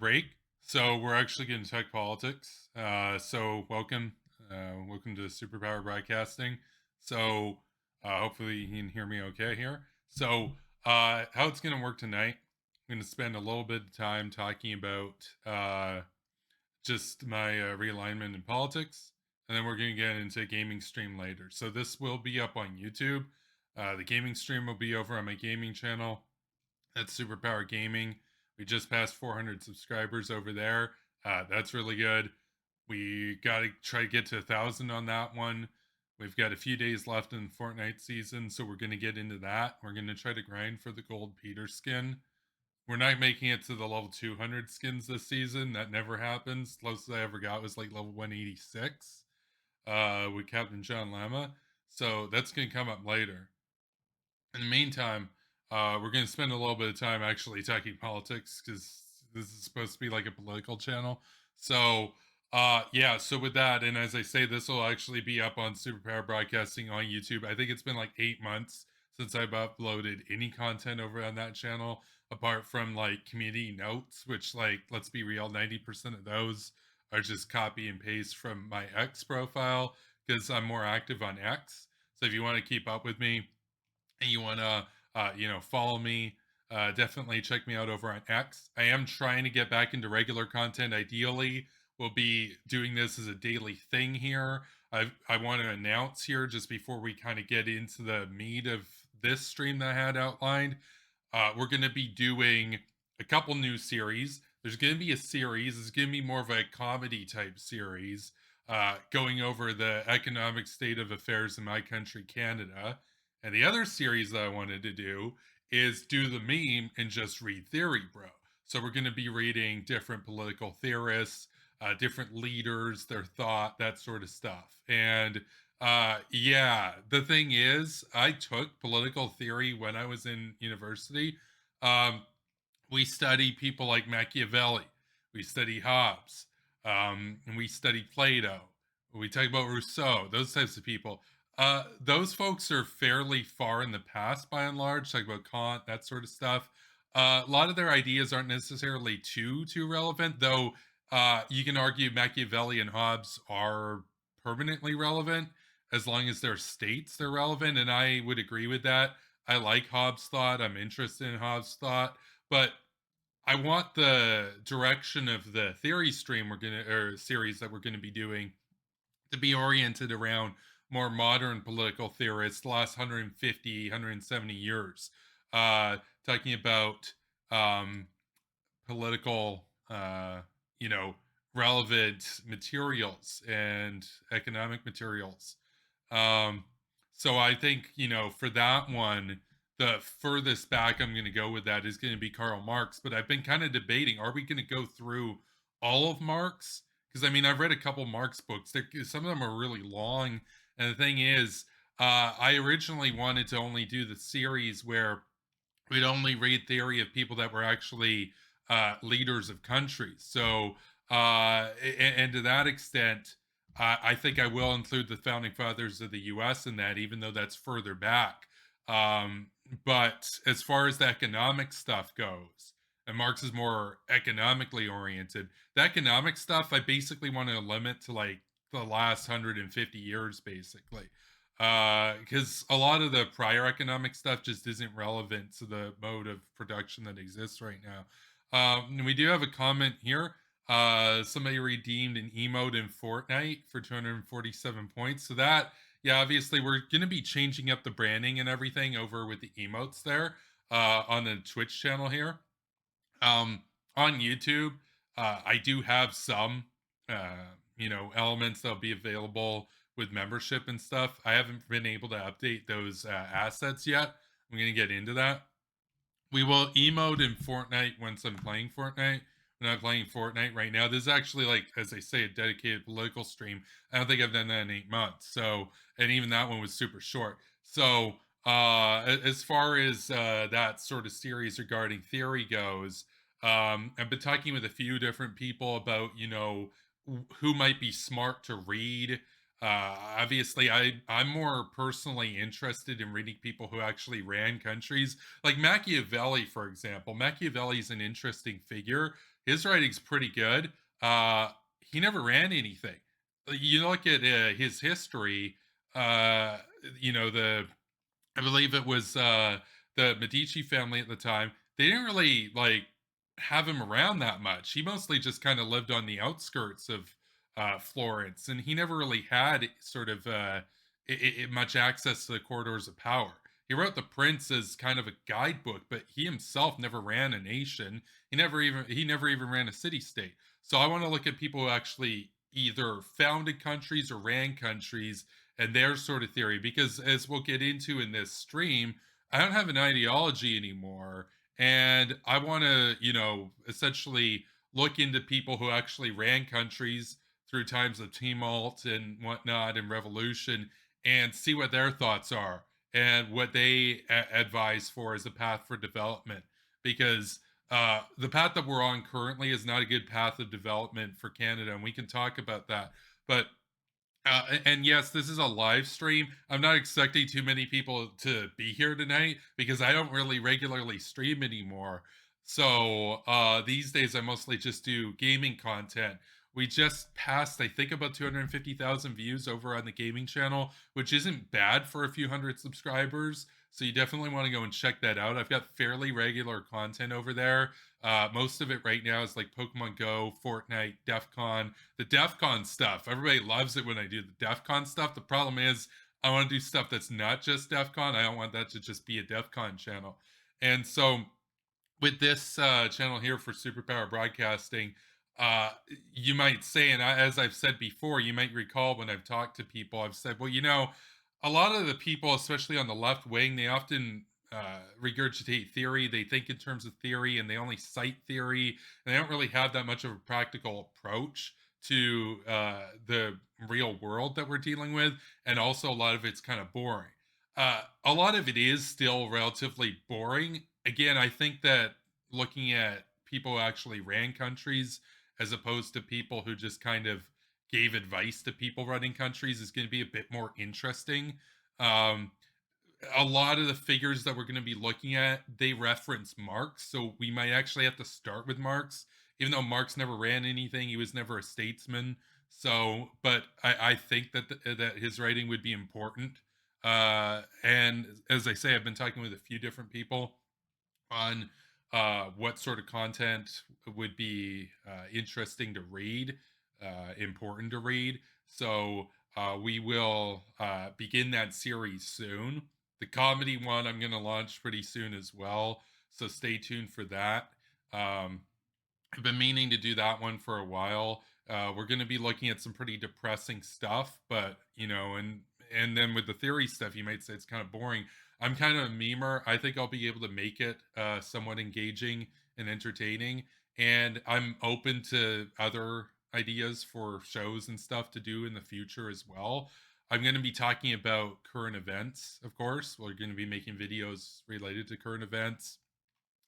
break. So we're actually getting tech politics. So welcome to Superpower Broadcasting. So hopefully you can hear me okay here. So how it's going to work tonight? I'm going to spend a little bit of time talking about just my realignment in politics, and then we're going to get into gaming stream later. So this will be up on YouTube. The gaming stream will be over on my gaming channel. That's Superpower Gaming. We just passed 400 subscribers over there. That's really good. We got to try to get to 1,000 on that one. We've got a few days left in the Fortnite season, so we're going to get into that. We're going to try to grind for the gold Peter skin. We're not making it to the level 200 skins this season. That never happens. Closest I ever got was like level 186 with Captain John Lama. So that's going to come up later. In the meantime, we're going to spend a little bit of time actually talking politics because this is supposed to be like a political channel. So, yeah. So with that, and as I say, this will actually be up on Superpower Broadcasting on YouTube. I think it's been like 8 months since I've uploaded any content over on that channel, apart from like community notes, which, like, let's be real, 90% of those are just copy and paste from my X profile because I'm more active on X. So if you want to keep up with me, and you want to follow me, definitely check me out over on X. I am trying to get back into regular content. Ideally we'll be doing this as a daily thing here. I want to announce here just before we kind of get into the meat of this stream that I had outlined. We're going to be doing a couple new series. There's going to be a series. It's going to be more of a comedy type series, going over the economic state of affairs in my country, Canada. And the other series that I wanted to do is do the meme and just read theory, bro. So we're going to be reading different political theorists, different leaders, their thought, that sort of stuff. And yeah, the thing is, I took political theory when I was in university. Um, we study people like Machiavelli, we study Hobbes, and we study Plato. We talk about Rousseau, those types of people. Those folks are fairly far in the past by and large. Talk about Kant, that sort of stuff. A lot of their ideas aren't necessarily too relevant, though. You can argue Machiavelli and Hobbes are permanently relevant as long as they're states they're relevant, and I would agree with that. I like Hobbes' thought. I'm interested in Hobbes' thought, but I want the direction of the theory stream we're gonna or series that we're gonna be doing to be oriented around more modern political theorists, the last 150, 170 years, talking about political, you know, relevant materials and economic materials. Um, so I think, for that one, the furthest back I'm going to go with that is going to be Karl Marx. But I've been kind of debating, are we going to go through all of Marx? Because I mean, I've read a couple Marx books. Some of them are really long. And the thing is, I originally wanted to only do the series where we'd only read theory of people that were actually leaders of countries. So, and to that extent, I think I will include the founding fathers of the U.S. in that, even though that's further back. Um, but as far as the economic stuff goes, and Marx is more economically oriented, the economic stuff I basically want to limit to like the last 150 years, basically, because a lot of the prior economic stuff just isn't relevant to the mode of production that exists right now. And we do have a comment here. Somebody redeemed an emote in Fortnite for 247 points. So that, yeah, obviously we're going to be changing up the branding and everything over with the emotes there on the Twitch channel here. On YouTube, I do have some, elements that'll be available with membership and stuff. I haven't been able to update those assets yet. I'm going to get into that. We will emote in Fortnite once I'm playing Fortnite. When I'm playing Fortnite right now, this is actually, like, as I say, a dedicated political stream. I don't think I've done that in 8 months. So, and even that one was super short. So, as far as that sort of series regarding theory goes, I've been talking with a few different people about, who might be smart to read. Obviously, I'm more personally interested in reading people who actually ran countries, like Machiavelli, for example. Machiavelli is an interesting figure. his writing's pretty good. He never ran anything. You look at his history. Uh, the I believe it was the Medici family at the time. They didn't really like have him around that much. He mostly just kind of lived on the outskirts of Florence, and he never really had sort of much access to the corridors of power. He wrote The Prince as kind of a guidebook, but he himself never ran a nation. He never even ran a city state. So I want to look at people who actually either founded countries or ran countries and their sort of theory, because as we'll get into in this stream, I don't have an ideology anymore, and I want to essentially look into people who actually ran countries through times of tumult and whatnot and revolution, and see what their thoughts are and what they advise for as a path for development, because the path that we're on currently is not a good path of development for Canada, and we can talk about that. But and yes, this is a live stream. I'm not expecting too many people to be here tonight because I don't really regularly stream anymore. So these days, I mostly just do gaming content. We just passed, I think, about 250,000 views over on the gaming channel, which isn't bad for a few hundred subscribers. So you definitely want to go and check that out. I've got fairly regular content over there. Most of it right now is like Pokemon Go, Fortnite, DEF CON, the DEF CON stuff. Everybody loves it when I do the DEF CON stuff. The problem is, I want to do stuff that's not just DEF CON. I don't want that to just be a DEF CON channel. And so, with this channel here for Superpower Broadcasting, uh, you might say, and as I've said before, you might recall when I've talked to people, I've said, well, a lot of the people, especially on the left wing, they often regurgitate theory. They think in terms of theory and they only cite theory, and they don't really have that much of a practical approach to the real world that we're dealing with. And also, a lot of it's kind of boring. A lot of it is still relatively boring. Again, I think that looking at people who actually ran countries as opposed to people who just kind of gave advice to people running countries is going to be a bit more interesting. Um, a lot of the figures that we're going to be looking at, they reference Marx, so we might actually have to start with Marx, even though Marx never ran anything. He was never a statesman. So, but I think that that his writing would be important. And as I say, I've been talking with a few different people on what sort of content would be interesting to read, important to read. So we will begin that series soon. The comedy one I'm going to launch pretty soon as well. So stay tuned for that. Um, I've been meaning to do that one for a while. We're going to be looking at some pretty depressing stuff, but and then with the theory stuff, you might say it's kind of boring. I'm kind of a memer. I think I'll be able to make it somewhat engaging and entertaining, and I'm open to other ideas for shows and stuff to do in the future as well. I'm going to be talking about current events, of course. We're going to be making videos related to current events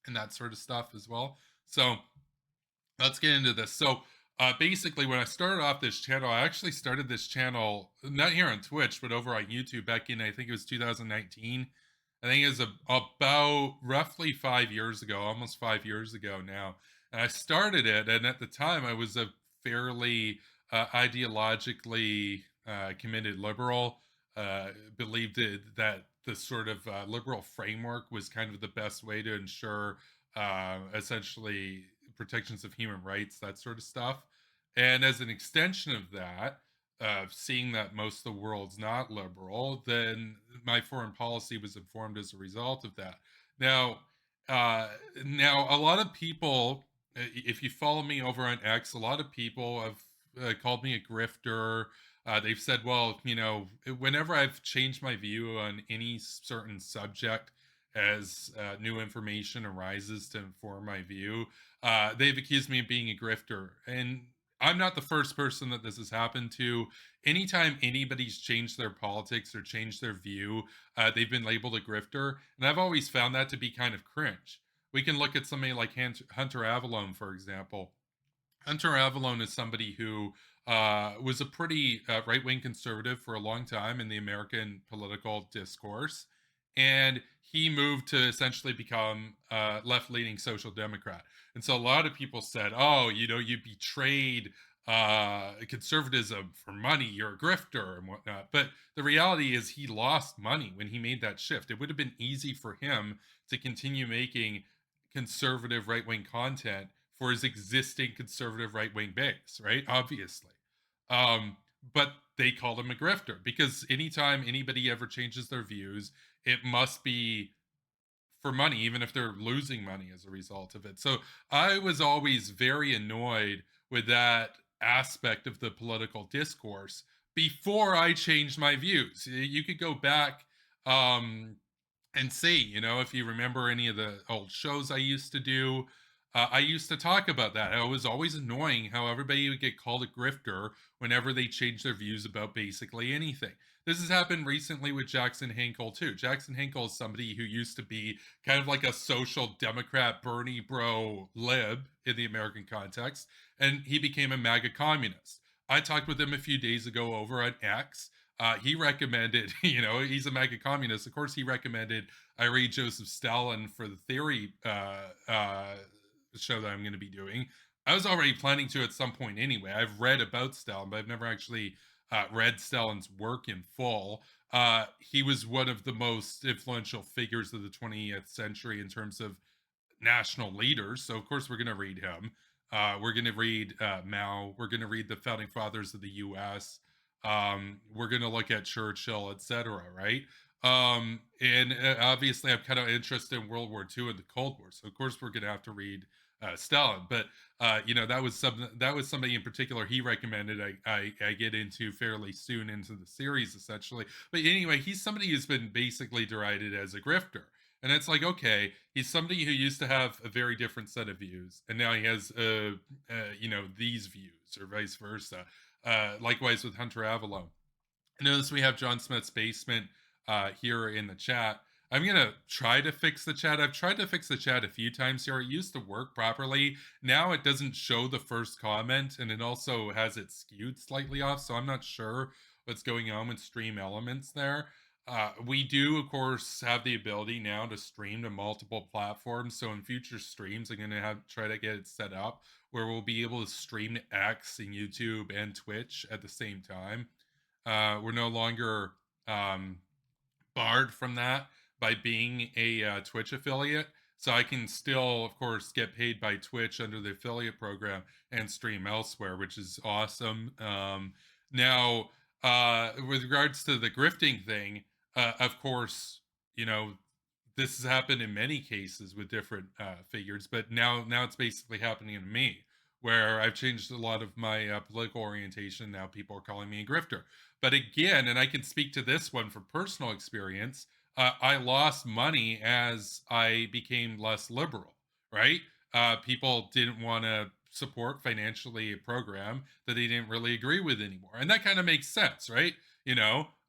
and that sort of stuff as well. So let's get into this. So, basically, when I started off this channel, I actually started this channel not here on Twitch, but over on YouTube back in, I think it was 2019. I think it was about roughly 5 years ago, almost 5 years ago now. And I started it, and at the time, I was a fairly ideologically committed liberal. Believed that the sort of liberal framework was kind of the best way to ensure essentially protections of human rights, that sort of stuff. And as an extension of that, seeing that most of the world's not liberal, then my foreign policy was informed as a result of that. Now, uh, now a lot of people, if you follow me over on X, a lot of people have called me a grifter. They've said, well, whenever I've changed my view on any certain subject as new information arises to inform my view, they've accused me of being a grifter. And I'm not the first person that this has happened to. Anytime anybody's changed their politics or changed their view, they've been labeled a grifter. And I've always found that to be kind of cringe. We can look at somebody like Hunter Avallone, for example. Hunter Avallone is somebody who was a pretty right wing conservative for a long time in the American political discourse. and he moved to essentially become a left-leaning social democrat. And so a lot of people said, "Oh, you betrayed conservatism for money. You're a grifter and whatnot." But the reality is, he lost money when he made that shift. It would have been easy for him to continue making conservative right-wing content for his existing conservative right-wing base, right? Obviously. But they called him a grifter because anytime anybody ever changes their views, it must be for money, even if they're losing money as a result of it. So I was always very annoyed with that aspect of the political discourse before I changed my views. You could go back um, and see, if you remember any of the old shows I used to do. I used to talk about that. It was always annoying how everybody would get called a grifter whenever they changed their views about basically anything. This has happened recently with Jackson Hinkle too. Jackson Hinkle is somebody who used to be kind of like a social democrat, Bernie bro lib in the American context, and he became a MAGA communist. I talked with him a few days ago over at X. He recommended, he's a MAGA communist. Of course, he recommended I read Joseph Stalin for the theory show that I'm going to be doing. I was already planning to at some point anyway. I've read about Stalin, but I've never actually read Stalin's work in full. He was one of the most influential figures of the 20th century in terms of national leaders. So of course we're going to read him. We're going to read Mao. We're going to read the founding fathers of the U.S. We're going to look at Churchill, etc. Right? And obviously, I'm kind of interested in World War II and the Cold War. So of course we're going to have to read Stalin. But that was somebody in particular he recommended I get into fairly soon into the series, essentially. But anyway, he's somebody who's been basically derided as a grifter. And it's like, okay, he's somebody who used to have a very different set of views, and now he has, these views, or vice versa. Likewise with Hunter Avallone. Notice we have John Smith's basement here in the chat. I'm gonna try to fix the chat. I've tried to fix the chat a few times here. It used to work properly. Now it doesn't show the first comment, and it also has it skewed slightly off. So I'm not sure what's going on with stream elements there. We do, of course, have the ability now to stream to multiple platforms. So in future streams, I'm gonna have try to get it set up where we'll be able to stream to X and YouTube and Twitch at the same time. We're no longer barred from that by being a Twitch affiliate. So I can still, of course, get paid by Twitch under the affiliate program and stream elsewhere, which is awesome. Now, with regards to the grifting thing, of course, you know, this has happened in many cases with different figures, but now it's basically happening to me, where I've changed a lot of my political orientation. Now people are calling me a grifter. But again, and I can speak to this one for personal experience, I lost money as I became less liberal, right? People didn't want to support financially a program that they didn't really agree with anymore. And that kind of makes sense, right?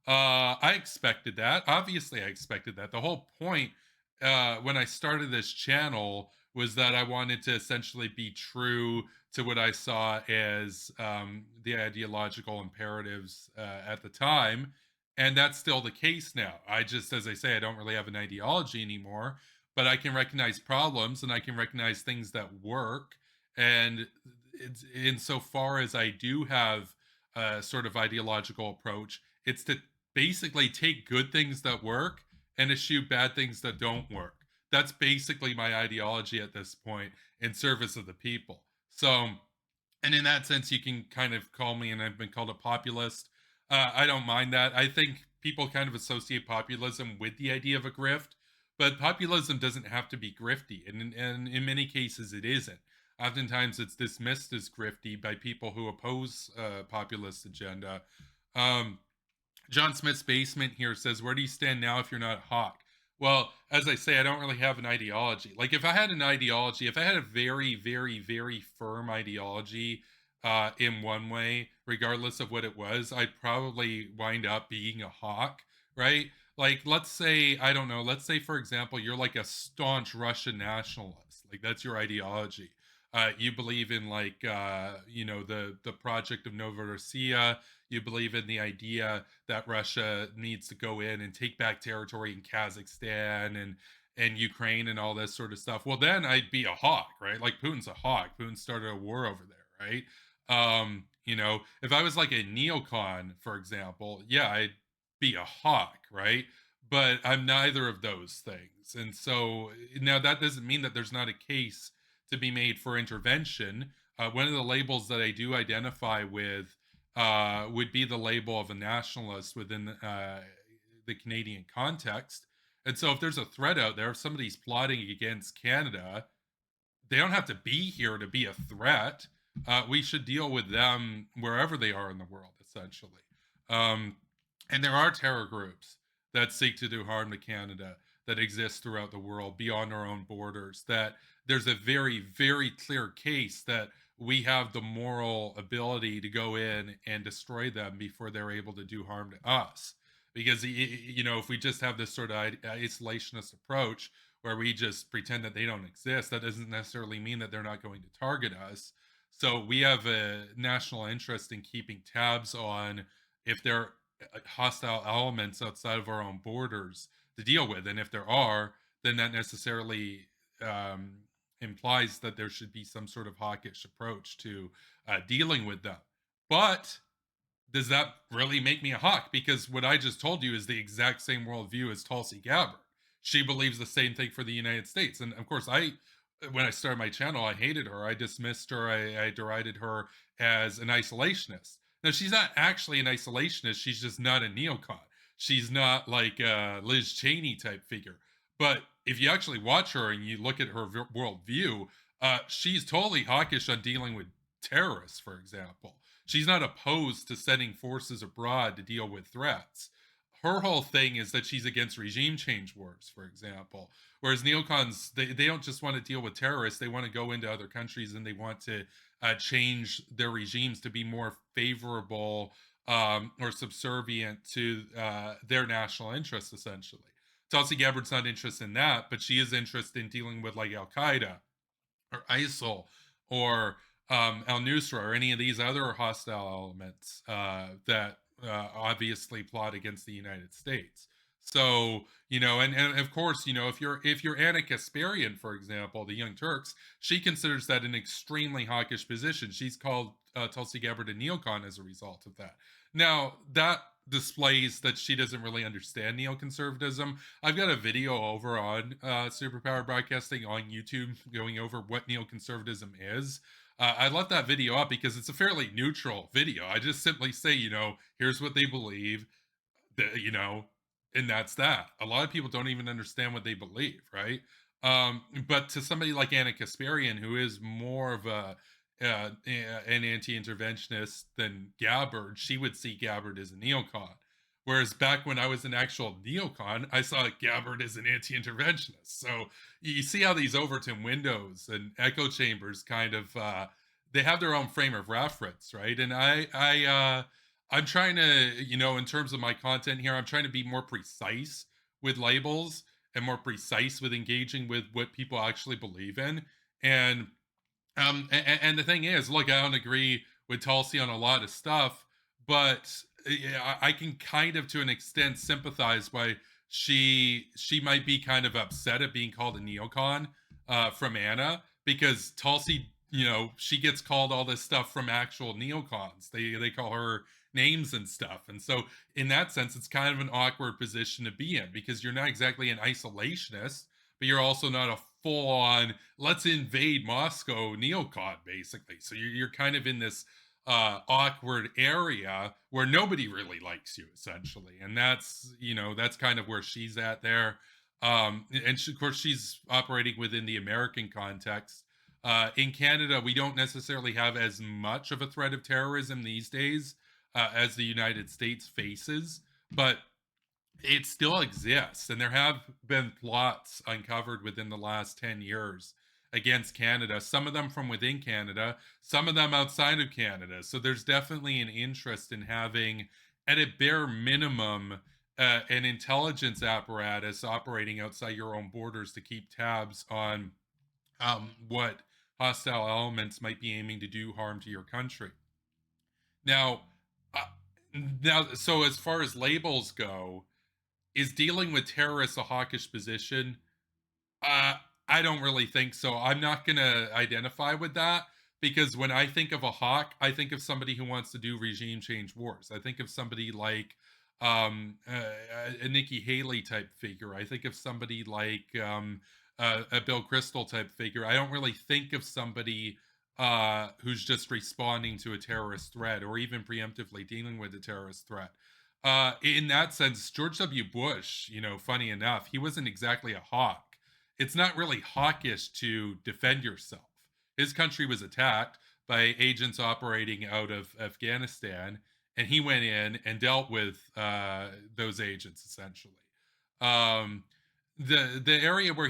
I expected that. Obviously, I expected that. The whole point when I started this channel was that I wanted to essentially be true to what I saw as the ideological imperatives at the time. And that's still the case now. I just, as I say, I don't really have an ideology anymore, but I can recognize problems and I can recognize things that work. And it's insofar as I do have a sort of ideological approach, it's to basically take good things that work and eschew bad things that don't work. That's basically my ideology at this point in service of the people. So, and in that sense, you can kind of call me, and I've been called a populist. I don't mind that. I think people kind of associate populism with the idea of a grift, but populism doesn't have to be grifty, and in many cases, it isn't. Oftentimes, it's dismissed as grifty by people who oppose populist agenda. Um, John Smith's basement here says, "Where do you stand now if you're not Hawk?" Well, as I say, I don't really have an ideology. Like, if I had an ideology, if I had a very, very, very firm ideology in one way, regardless of what it was, I'd probably wind up being a Hawk, right? Like, let's say, I don't know, let's say, for example, you're like a staunch Russian nationalist. Like, that's your ideology. You believe in like the project of Novorossiya. You believe in the idea that Russia needs to go in and take back territory in Kazakhstan and Ukraine and all this sort of stuff. Well, then I'd be a hawk, right? Like Putin's a hawk. Putin started a war over there, right? If I was like a neocon, for example, yeah, I'd be a hawk, right? But I'm neither of those things. And so now that doesn't mean that there's not a case to be made for intervention. One of the labels that I do identify with would be the label of a nationalist within the Canadian context. And so if there's a threat out there, if somebody's plotting against Canada, they don't have to be here to be a threat. We should deal with them wherever they are in the world, essentially. Um, and there are terror groups that seek to do harm to Canada that exist throughout the world beyond our own borders. That there's a very, very clear case that we have the moral ability to go in and destroy them before they're able to do harm to us. Because, if we just have this sort of isolationist approach, where we just pretend that they don't exist, that doesn't necessarily mean that they're not going to target us. So we have a national interest in keeping tabs on if there are hostile elements outside of our own borders to deal with. And if there are, then that necessarily um, implies that there should be some sort of hawkish approach to dealing with them. But does that really make me a hawk? Because what I just told you is the exact same worldview as Tulsi Gabbard. She believes the same thing for the United States. And of course, when I started my channel, I hated her. I dismissed her. I derided her as an isolationist. Now, she's not actually an isolationist. She's just not a neocon. She's not like a Liz Cheney type figure. But if you actually watch her and you look at her worldview, she's totally hawkish on dealing with terrorists, for example. She's not opposed to sending forces abroad to deal with threats. Her whole thing is that she's against regime change wars, for example. Whereas neocons, they don't just want to deal with terrorists, they want to go into other countries and they want to change their regimes to be more favorable or subservient to their national interests, essentially. Tulsi Gabbard's not interested in that, but she is interested in dealing with like Al Qaeda or ISIL or Al Nusra or any of these other hostile elements that obviously plot against the United States. So and of course, if you're Anna Kasparian, for example, the Young Turks, she considers that an extremely hawkish position. She's called Tulsi Gabbard a neocon as a result of that. Now that displays that she doesn't really understand neoconservatism. I've got a video over on Superpower Broadcasting on YouTube going over what neoconservatism is. I left that video up because it's a fairly neutral video. I just simply say, here's what they believe, that, and that's that. A lot of people don't even understand what they believe, right? But to somebody like Anna Kasparian, who is more of an anti-interventionist than Gabbard, she would see Gabbard as a neocon. Whereas back when I was an actual neocon, I saw Gabbard as an anti-interventionist. So you see how these Overton windows and echo chambers kind of they have their own frame of reference, right? And I'm trying to, in terms of my content here, I'm trying to be more precise with labels and more precise with engaging with what people actually believe in. And the thing is, look, I don't agree with Tulsi on a lot of stuff, but yeah, I can kind of, to an extent, sympathize why she might be kind of upset at being called a neocon from Anna, because Tulsi, she gets called all this stuff from actual neocons. They call her names and stuff, and so in that sense, it's kind of an awkward position to be in because you're not exactly an isolationist, but you're also not a full on let's invade Moscow neocon, basically. So you're kind of in this awkward area where nobody really likes you, essentially. And that's kind of where she's at there. And of course, she's operating within the American context. In Canada, we don't necessarily have as much of a threat of terrorism these days as the United States faces, but it still exists, and there have been plots uncovered within the last 10 years against Canada, some of them from within Canada, some of them outside of Canada. So there's definitely an interest in having, at a bare minimum, an intelligence apparatus operating outside your own borders to keep tabs on what hostile elements might be aiming to do harm to your country. Now, uh, so as far as labels go, is dealing with terrorists a hawkish position? Uh, I don't really think so. I'm not gonna identify with that because when I think of a hawk, I think of somebody who wants to do regime change wars. I think of somebody like a Nikki Haley type figure. I think of somebody like a Bill Crystal type figure. I don't really think of somebody who's just responding to a terrorist threat or even preemptively dealing with a terrorist threat. In that sense, George W. Bush, funny enough, he wasn't exactly a hawk. It's not really hawkish to defend yourself. His country was attacked by agents operating out of Afghanistan, and he went in and dealt with those agents essentially. Um, the area where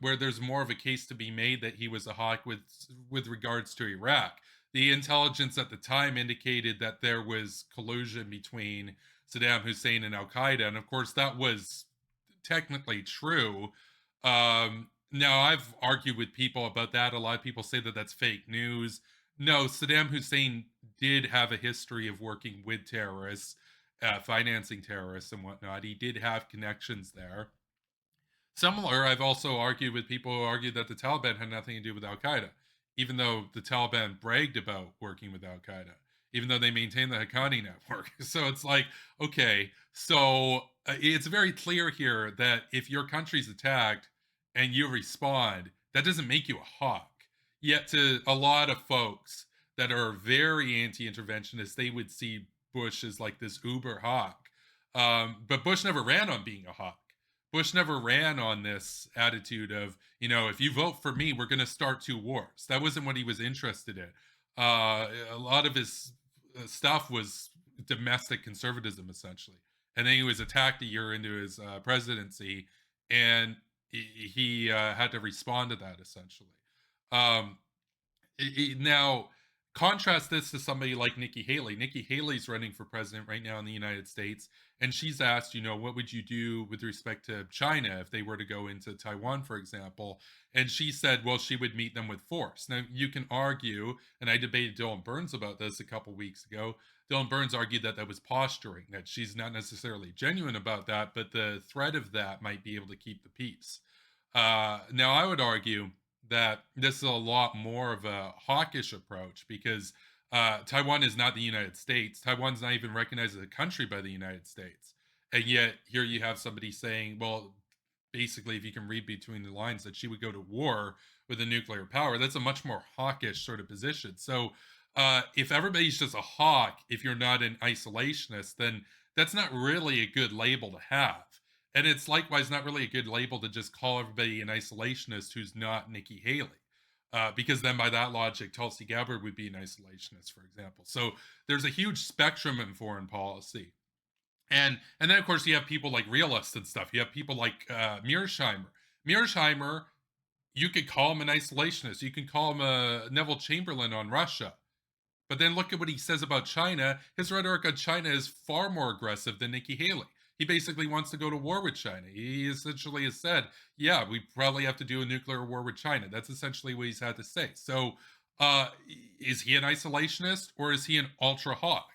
where there's more of a case to be made that he was a hawk with regards to Iraq. The intelligence at the time indicated that there was collusion between Saddam Hussein and Al Qaeda, and of course that was technically true. Now, I've argued with people about that. A lot of people say that that's fake news. No, Saddam Hussein did have a history of working with terrorists, financing terrorists and whatnot. He did have connections there. Similar, I've also argued with people who argue that the Taliban had nothing to do with Al Qaeda, even though the Taliban bragged about working with Al Qaeda, even though they maintain the Haqqani network. So it's like, okay, so it's very clear here that if your country's attacked and you respond, that doesn't make you a hawk. Yet to a lot of folks that are very anti-interventionist, they would see Bush as like this uber hawk. But Bush never ran on being a hawk. Bush never ran on this attitude of, if you vote for me, we're going to start two wars. That wasn't what he was interested in. A lot of his stuff was domestic conservatism, essentially. And then he was attacked a year into his presidency, and he had to respond to that, essentially. Um, Now, contrast this to somebody like Nikki Haley. Nikki Haley's running for president right now in the United States, and she's asked, what would you do with respect to China if they were to go into Taiwan, for example? And she said, well, she would meet them with force. Now, you can argue, and I debated Dylan Burns about this a couple weeks ago. Dylan Burns argued that that was posturing, that she's not necessarily genuine about that, but the threat of that might be able to keep the peace. Now, I would argue that this is a lot more of a hawkish approach because Taiwan is not the United States. Taiwan's not even recognized as a country by the United States. And yet, here you have somebody saying, well, basically, if you can read between the lines, that she would go to war with a nuclear power. That's a much more hawkish sort of position. So, if everybody's just a hawk, if you're not an isolationist, then that's not really a good label to have. And it's likewise not really a good label to just call everybody an isolationist who's not Nikki Haley. Because then by that logic, Tulsi Gabbard would be an isolationist, for example. So there's a huge spectrum in foreign policy. And then of course you have people like realists and stuff. You have people like Mearsheimer. Mearsheimer, you could call him an isolationist. You can call him a Neville Chamberlain on Russia. But then look at what he says about China. His rhetoric on China is far more aggressive than Nikki Haley. He basically wants to go to war with China. He essentially has said, yeah, we probably have to do a nuclear war with China. That's essentially what he's had to say. So, uh, is he an isolationist or is he an ultra hawk?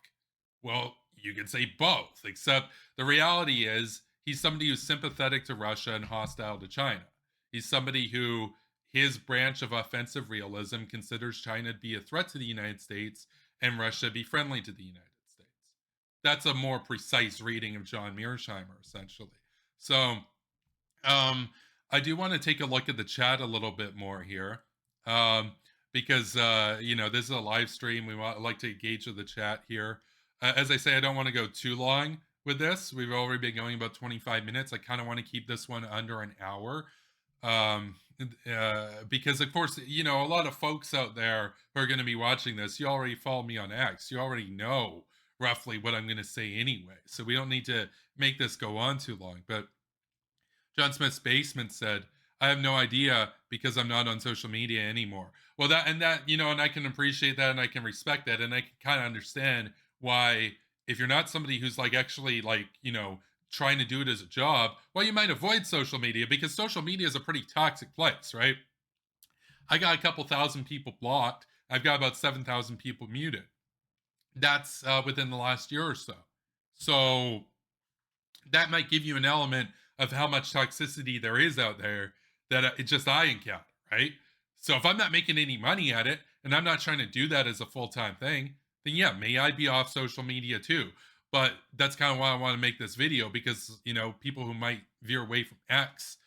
Well, you could say both, except the reality is he's somebody who's sympathetic to Russia and hostile to China. He's somebody who his branch of offensive realism considers China to be a threat to the United States and Russia be friendly to the United States. That's a more precise reading of John Mearsheimer, essentially. So, um, I do want to take a look at the chat a little bit more here, um, because this is a live stream. We want like to engage with the chat here. As I say, I don't want to go too long with this. We've already been going about 25 minutes. I kind of want to keep this one under an hour. Because of course, a lot of folks out there who are going to be watching this, you already follow me on X. You already know roughly what I'm going to say anyway. So we don't need to make this go on too long. But John Smith's Basement said, I have no idea because I'm not on social media anymore. Well, and I can appreciate that and I can respect that. And I can kind of understand why, if you're not somebody who's like actually like, trying to do it as a job, well, you might avoid social media because social media is a pretty toxic place, right? I got a couple thousand people blocked. I've got about 7,000 people muted. That's within the last year or so. So that might give you an element of how much toxicity there is out there that it just I encounter, right? So if I'm not making any money at it and I'm not trying to do that as a full time thing, then yeah, may I be off social media too. But that's kind of why I want to make this video because, people who might veer away from X,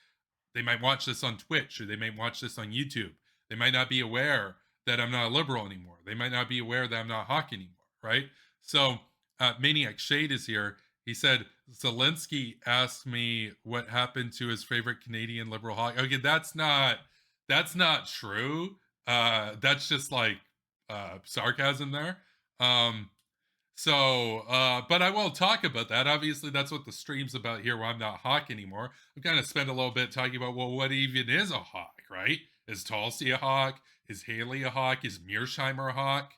they might watch this on Twitch or they may watch this on YouTube. They might not be aware that I'm not a liberal anymore. They might not be aware that I'm not hawk anymore, right? So, Maniac Shade is here. He said, Zelensky asked me what happened to his favorite Canadian liberal hawk. Okay, that's not true. That's just like sarcasm there. Um, but I won't talk about that. Obviously, that's what the stream's about here, where I'm not hawk anymore. I'm going to spend a little bit talking about, well, what even is a hawk, right? Is Tulsi a hawk? Is Haley a hawk? Is Mearsheimer a hawk?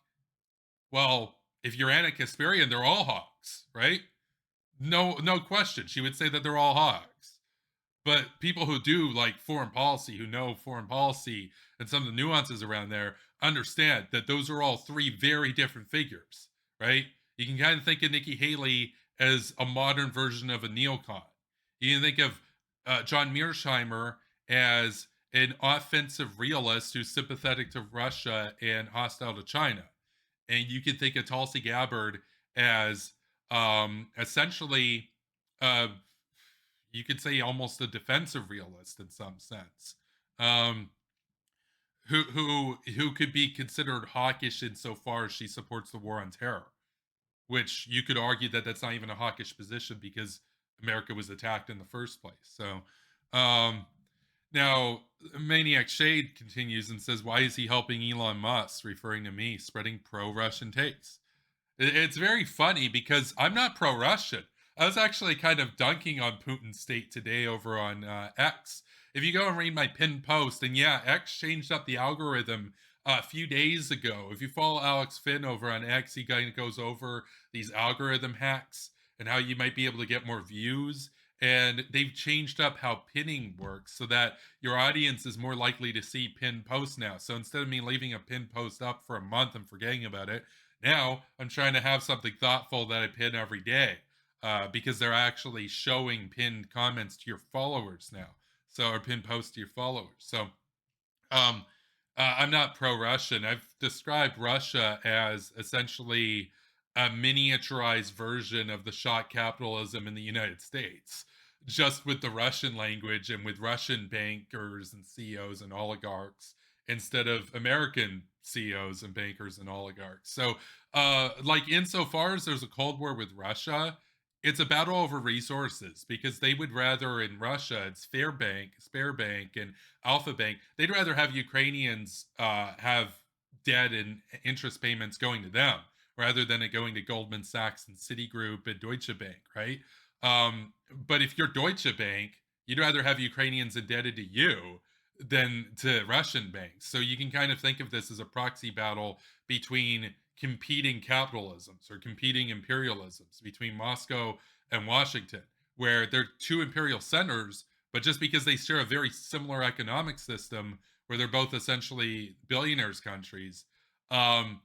Well, if you're Anna Kasparian, they're all hawks, right? No question. She would say that they're all hawks. But people who do like foreign policy, who know foreign policy and some of the nuances around there, understand that those are all three very different figures, right? You can kind of think of Nikki Haley as a modern version of a neocon. You can think of John Mearsheimer as an offensive realist who's sympathetic to Russia and hostile to China. And you can think of Tulsi Gabbard as essentially uh, you could say almost a defensive realist in some sense, um, who could be considered hawkish insofar as she supports the war on terror, which you could argue that that's not even a hawkish position because America was attacked in the first place. So um, now Maniac Shade continues and says, "Why is he helping Elon Musk?" Referring to me, spreading pro-Russian takes. It's very funny because I'm not pro-Russian. I was actually kind of dunking on Putin's state today over on X. If you go and read my pinned post, and yeah, X changed up the algorithm a few days ago. If you follow Alex Finn over on X, he kind of goes over these algorithm hacks and how you might be able to get more views. And they've changed up how pinning works so that your audience is more likely to see pinned posts now. So instead of me leaving a pinned post up for a month and forgetting about it, now I'm trying to have something thoughtful that I pin every day because they're actually showing pinned comments to your followers now. So, or pinned posts to your followers. So, um, I'm not pro-Russian. I've described Russia as essentially a miniaturized version of the shock capitalism in the United States, just with the Russian language and with Russian bankers and CEOs and oligarchs instead of American CEOs and bankers and oligarchs. So, like insofar as there's a Cold War with Russia, it's a battle over resources because they would rather in Russia it's Fairbank, Sparebank, and Alpha Bank. They'd rather have Ukrainians have debt and interest payments going to them rather than it going to Goldman Sachs and Citigroup and Deutsche Bank, right? But if you're Deutsche Bank, you'd rather have Ukrainians indebted to you than to Russian banks. So you can kind of think of this as a proxy battle between competing capitalisms or competing imperialisms between Moscow and Washington, where they're two imperial centers, but just because they share a very similar economic system, where they're both essentially billionaires' countries, um,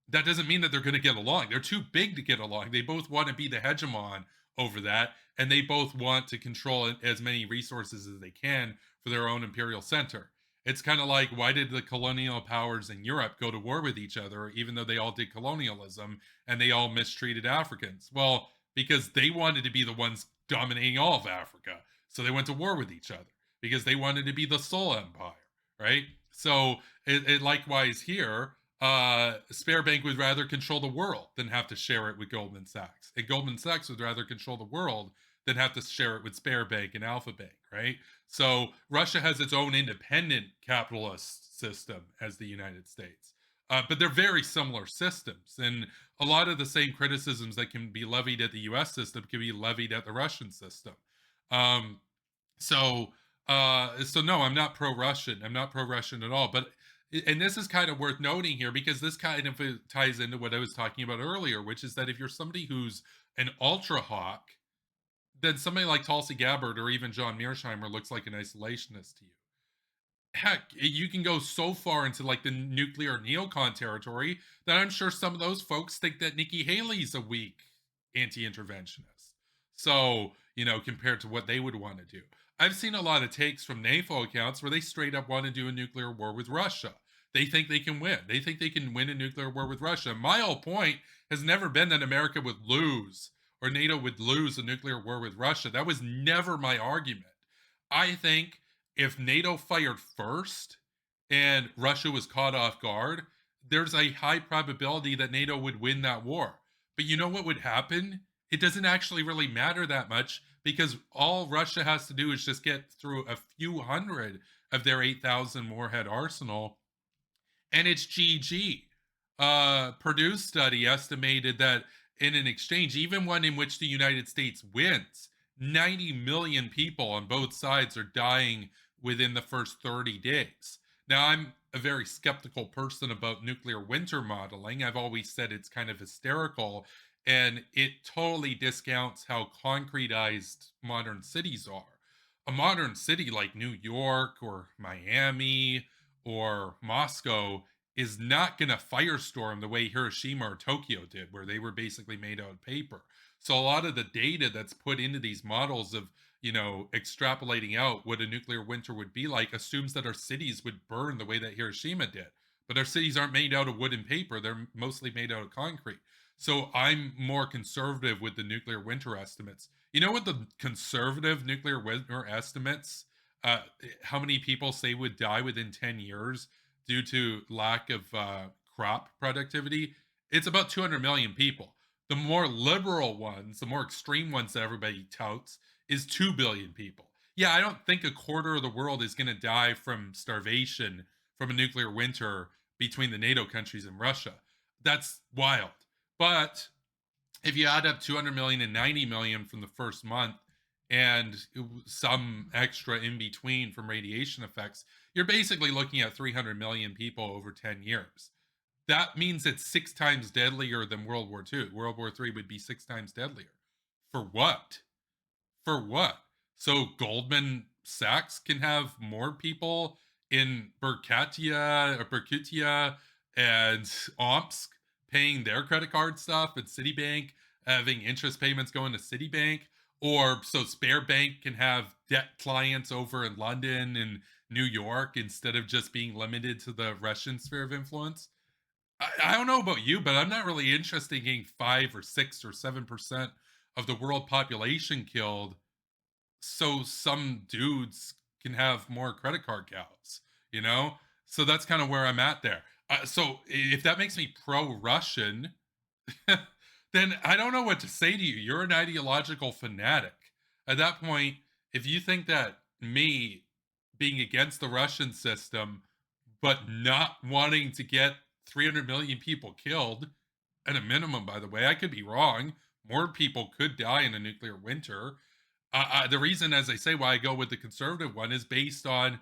that doesn't mean that they're going to get along. They're too big to get along. They both want to be the hegemon over that, and they both want to control as many resources as they can for their own imperial center. It's kind of like, why did the colonial powers in Europe go to war with each other, even though they all did colonialism and they all mistreated Africans? Well, because they wanted to be the ones dominating all of Africa. So they went to war with each other because they wanted to be the sole empire, right? So it likewise here, Sparebank would rather control the world than have to share it with Goldman Sachs. And Goldman Sachs would rather control the world than have to share it with Sparebank and Alpha Bank, right? So Russia has its own independent capitalist system as the United States. But they're very similar systems. And a lot of the same criticisms that can be levied at the US system can be levied at the Russian system. Um, so no, I'm not pro-Russian. I'm not pro-Russian at all. But and this is kind of worth noting here because this kind of ties into what I was talking about earlier, which is that if you're somebody who's an ultra hawk, then somebody like Tulsi Gabbard or even John Mearsheimer looks like an isolationist to you. Heck, you can go so far into like the nuclear neocon territory that I'm sure some of those folks think that Nikki Haley's a weak anti-interventionist. So, compared to what they would want to do. I've seen a lot of takes from NAFO accounts where they straight up want to do a nuclear war with Russia. They think they can win. They think they can win a nuclear war with Russia. My whole point has never been that America would lose or NATO would lose a nuclear war with Russia. That was never my argument. I think if NATO fired first and Russia was caught off guard, there's a high probability that NATO would win that war. But you know what would happen? It doesn't actually really matter that much because all Russia has to do is just get through a few hundred of their 8,000 warhead arsenal, and it's GG. Purdue study estimated that in an exchange, even one in which the United States wins, 90 million people on both sides are dying within the first 30 days. Now, I'm a very skeptical person about nuclear winter modeling. I've always said it's kind of hysterical, and it totally discounts how concretized modern cities are. A modern city like New York or Miami or Moscow is not going to firestorm the way Hiroshima or Tokyo did, where they were basically made out of paper. So a lot of the data that's put into these models of, extrapolating out what a nuclear winter would be like assumes that our cities would burn the way that Hiroshima did. But our cities aren't made out of wood and paper, they're mostly made out of concrete. So I'm more conservative with the nuclear winter estimates. You know what the conservative nuclear winter estimates, how many people say would die within 10 years due to lack of crop productivity? It's about 200 million people. The more liberal ones, the more extreme ones that everybody touts, is 2 billion people. Yeah, I don't think a quarter of the world is going to die from starvation from a nuclear winter between the NATO countries and Russia. That's wild. But if you add up 200 million and 90 million from the first month and some extra in between from radiation effects, you're basically looking at 300 million people over 10 years. That means it's 6 times deadlier than World War II. World War III would be 6 times deadlier. For what? For what? So Goldman Sachs can have more people in Burkutia and Omsk paying their credit card stuff, and Citibank having interest payments going to Citibank, or so Spare Bank can have debt clients over in London and New York instead of just being limited to the Russian sphere of influence. I don't know about you, but I'm not really interested in getting 5 or 6 or 7% of the world population killed so some dudes can have more credit card counts, you know? So that's kind of where I'm at there. So if that makes me pro Russian, then I don't know what to say to you. You're an ideological fanatic. At that point, if you think that me being against the Russian system, but not wanting to get 300 million people killed, at a minimum, by the way, I could be wrong. More people could die in a nuclear winter. The reason, as I say, why I go with the conservative one is based on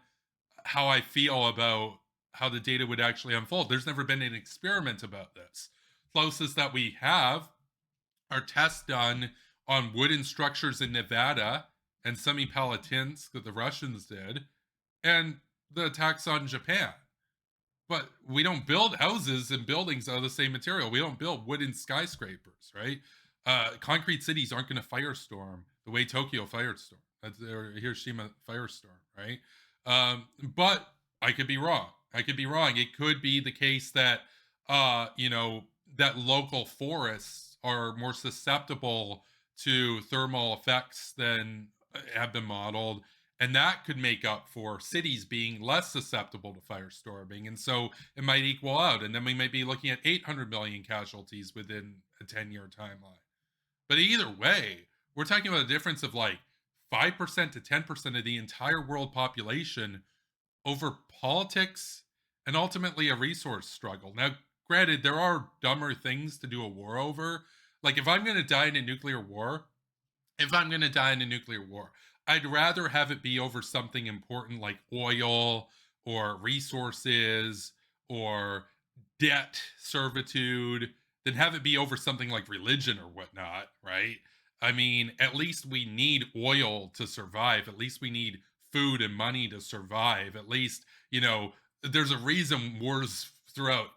how I feel about how the data would actually unfold. There's never been an experiment about this. Closest that we have are tests done on wooden structures in Nevada and Semipalatinsk that the Russians did, and the attacks on Japan. But we don't build houses and buildings out of the same material. We don't build wooden skyscrapers, right? Concrete cities aren't going to firestorm the way Tokyo firestorm or Hiroshima firestorm, right? But I could be wrong. I could be wrong. It could be the case that that local forests are more susceptible to thermal effects than have been modeled, and that could make up for cities being less susceptible to firestorming, and so it might equal out, and then we might be looking at 800 million casualties within a 10-year timeline. But either way, we're talking about a difference of like 5% to 10% of the entire world population over politics and ultimately a resource struggle. Now, granted, there are dumber things to do a war over. Like if I'm going to die in a nuclear war, if I'm going to die in a nuclear war, I'd rather have it be over something important like oil or resources or debt servitude than have it be over something like religion or whatnot, right? I mean, at least we need oil to survive. At least we need food and money to survive. At least, there's a reason wars throughout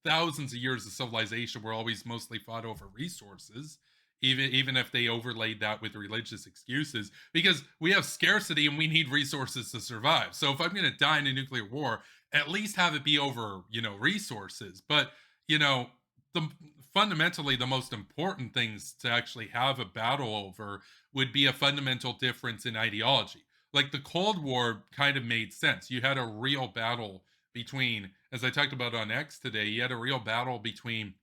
thousands of years of civilization were always mostly fought over resources, even if they overlaid that with religious excuses, because we have scarcity and we need resources to survive. So if I'm going to die in a nuclear war, at least have it be over, resources. But, you know, the fundamentally the most important things to actually have a battle over would be a fundamental difference in ideology. Like the Cold War kind of made sense. You had a real battle between, as I talked about on X today, you had a real battle between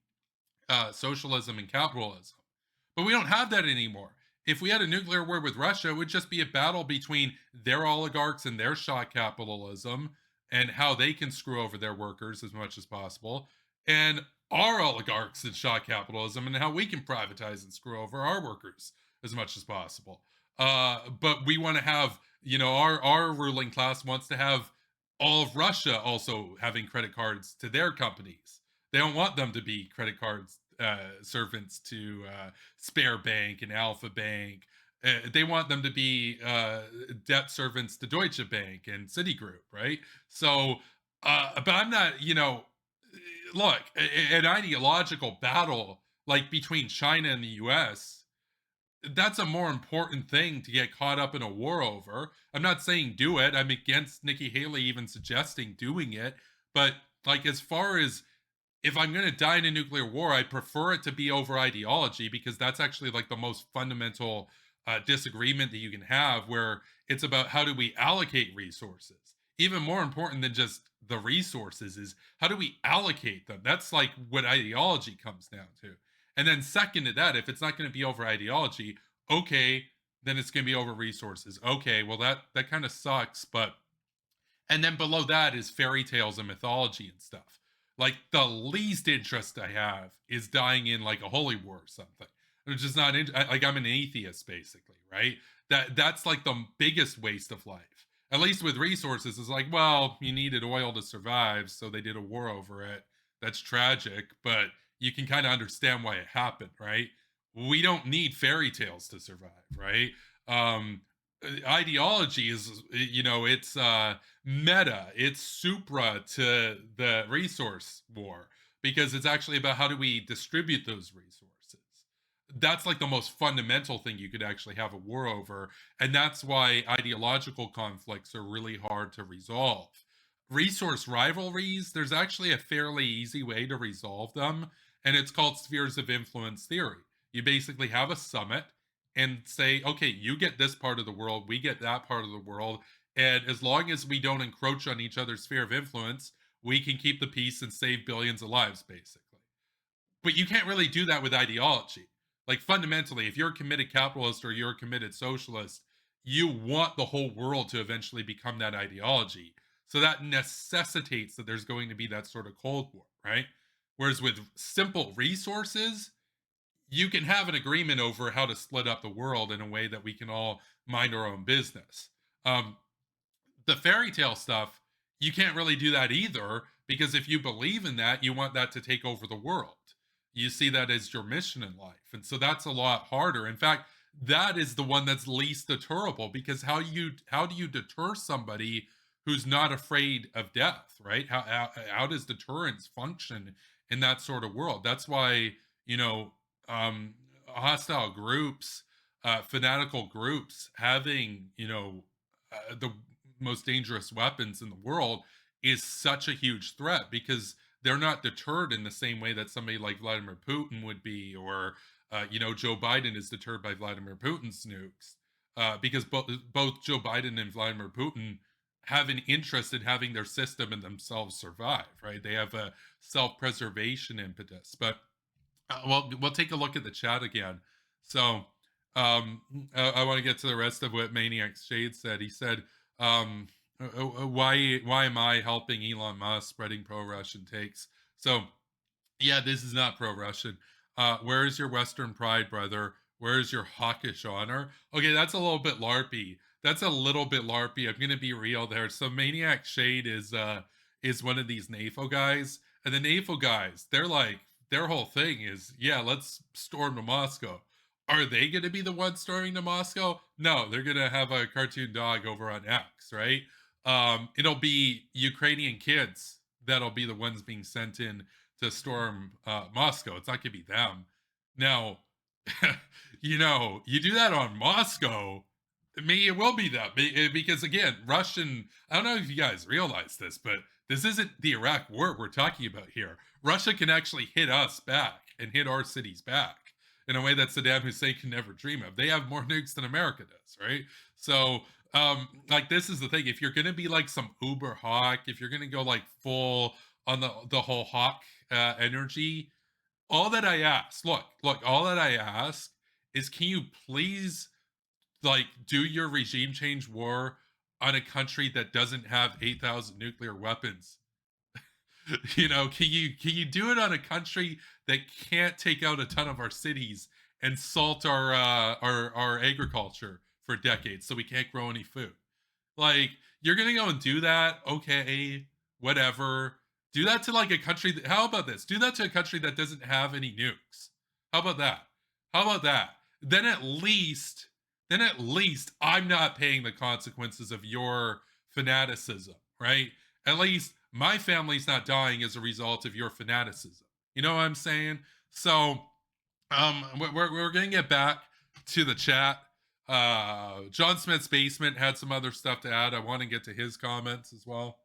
socialism and capitalism. But we don't have that anymore. If we had a nuclear war with Russia, it would just be a battle between their oligarchs and their shock capitalism and how they can screw over their workers as much as possible, and our oligarchs and shock capitalism and how we can privatize and screw over our workers as much as possible. But we want to have, our ruling class wants to have all of Russia also having credit cards to their companies. They don't want them to be credit cards servants to Spare Bank and Alpha Bank. They want them to be debt servants to Deutsche Bank and Citigroup, right? So, but I'm not, look, an ideological battle like between China and the US, that's a more important thing to get caught up in a war over. I'm not saying do it. I'm against Nikki Haley even suggesting doing it. But like as far as if I'm going to die in a nuclear war, I prefer it to be over ideology because that's actually like the most fundamental disagreement that you can have, where it's about how do we allocate resources. Even more important than just the resources is how do we allocate them? That's like what ideology comes down to. And then, second to that, if it's not going to be over ideology, okay, then it's going to be over resources. Okay, well, that kind of sucks, but and then below that is fairy tales and mythology and stuff. Like the least interest I have is dying in like a holy war or something. Which is not like I'm an atheist basically, right? That's like the biggest waste of life. At least with resources, it's like, well, you needed oil to survive, so they did a war over it. That's tragic, but you can kind of understand why it happened, right? We don't need fairy tales to survive, right? Ideology is, it's meta, it's supra to the resource war because it's actually about how do we distribute those resources. That's like the most fundamental thing you could actually have a war over, and that's why ideological conflicts are really hard to resolve. Resource rivalries, there's actually a fairly easy way to resolve them, and it's called spheres of influence theory. You basically have a summit and say, okay, you get this part of the world, we get that part of the world. And as long as we don't encroach on each other's sphere of influence, we can keep the peace and save billions of lives, basically. But you can't really do that with ideology. Like fundamentally, if you're a committed capitalist or you're a committed socialist, you want the whole world to eventually become that ideology. So that necessitates that there's going to be that sort of Cold War, right? Whereas with simple resources, you can have an agreement over how to split up the world in a way that we can all mind our own business. Um, the fairy tale stuff, you can't really do that either because if you believe in that, you want that to take over the world. You see that as your mission in life. And so that's a lot harder. In fact, that is the one that's least deterrable because how do you deter somebody who's not afraid of death, right? How does deterrence function in that sort of world? That's why, you know, hostile groups, fanatical groups having, the most dangerous weapons in the world is such a huge threat because they're not deterred in the same way that somebody like Vladimir Putin would be, or Joe Biden is deterred by Vladimir Putin's nukes, because both Joe Biden and Vladimir Putin have an interest in having their system and themselves survive. Right? They have a self-preservation impetus. But well, we'll take a look at the chat again. So I want to get to the rest of what Maniac Shade said. He said, why am I helping Elon Musk spreading pro-Russian takes? So yeah, this is not pro-Russian. Where is your Western pride, brother? Where is your hawkish honor? Okay, that's a little bit larpy. That's a little bit larpy. I'm gonna be real there. So Maniac Shade is one of these NAFO guys, and the NAFO guys, they're like their whole thing is, yeah, let's storm to Moscow. Are they going to be the ones storming to Moscow? No, they're going to have a cartoon dog over on X, right? It'll be Ukrainian kids that'll be the ones being sent in to storm Moscow. It's not going to be them. Now, you do that on Moscow, maybe it will be them because again, Russian. I don't know if you guys realize this, but this isn't the Iraq War we're talking about here. Russia can actually hit us back and hit our cities back in a way that Saddam Hussein can never dream of. They have more nukes than America does, right? So, like this is the thing. If you're gonna be like some uber hawk, if you're gonna go like full on the whole hawk energy, all that I ask, look, all that I ask is, can you please like do your regime change war on a country that doesn't have 8,000 nuclear weapons? Can you do it on a country that can't take out a ton of our cities and salt our agriculture for decades so we can't grow any food? Like, you're gonna go and do that, okay, whatever. Do that to like a country that, how about this? Do that to a country that doesn't have any nukes. How about that? How about that? Then at least, then at least I'm not paying the consequences of your fanaticism, right? At least my family's not dying as a result of your fanaticism. You know what I'm saying? So we're gonna get back to the chat. John Smith's basement had some other stuff to add. I want to get to his comments as well.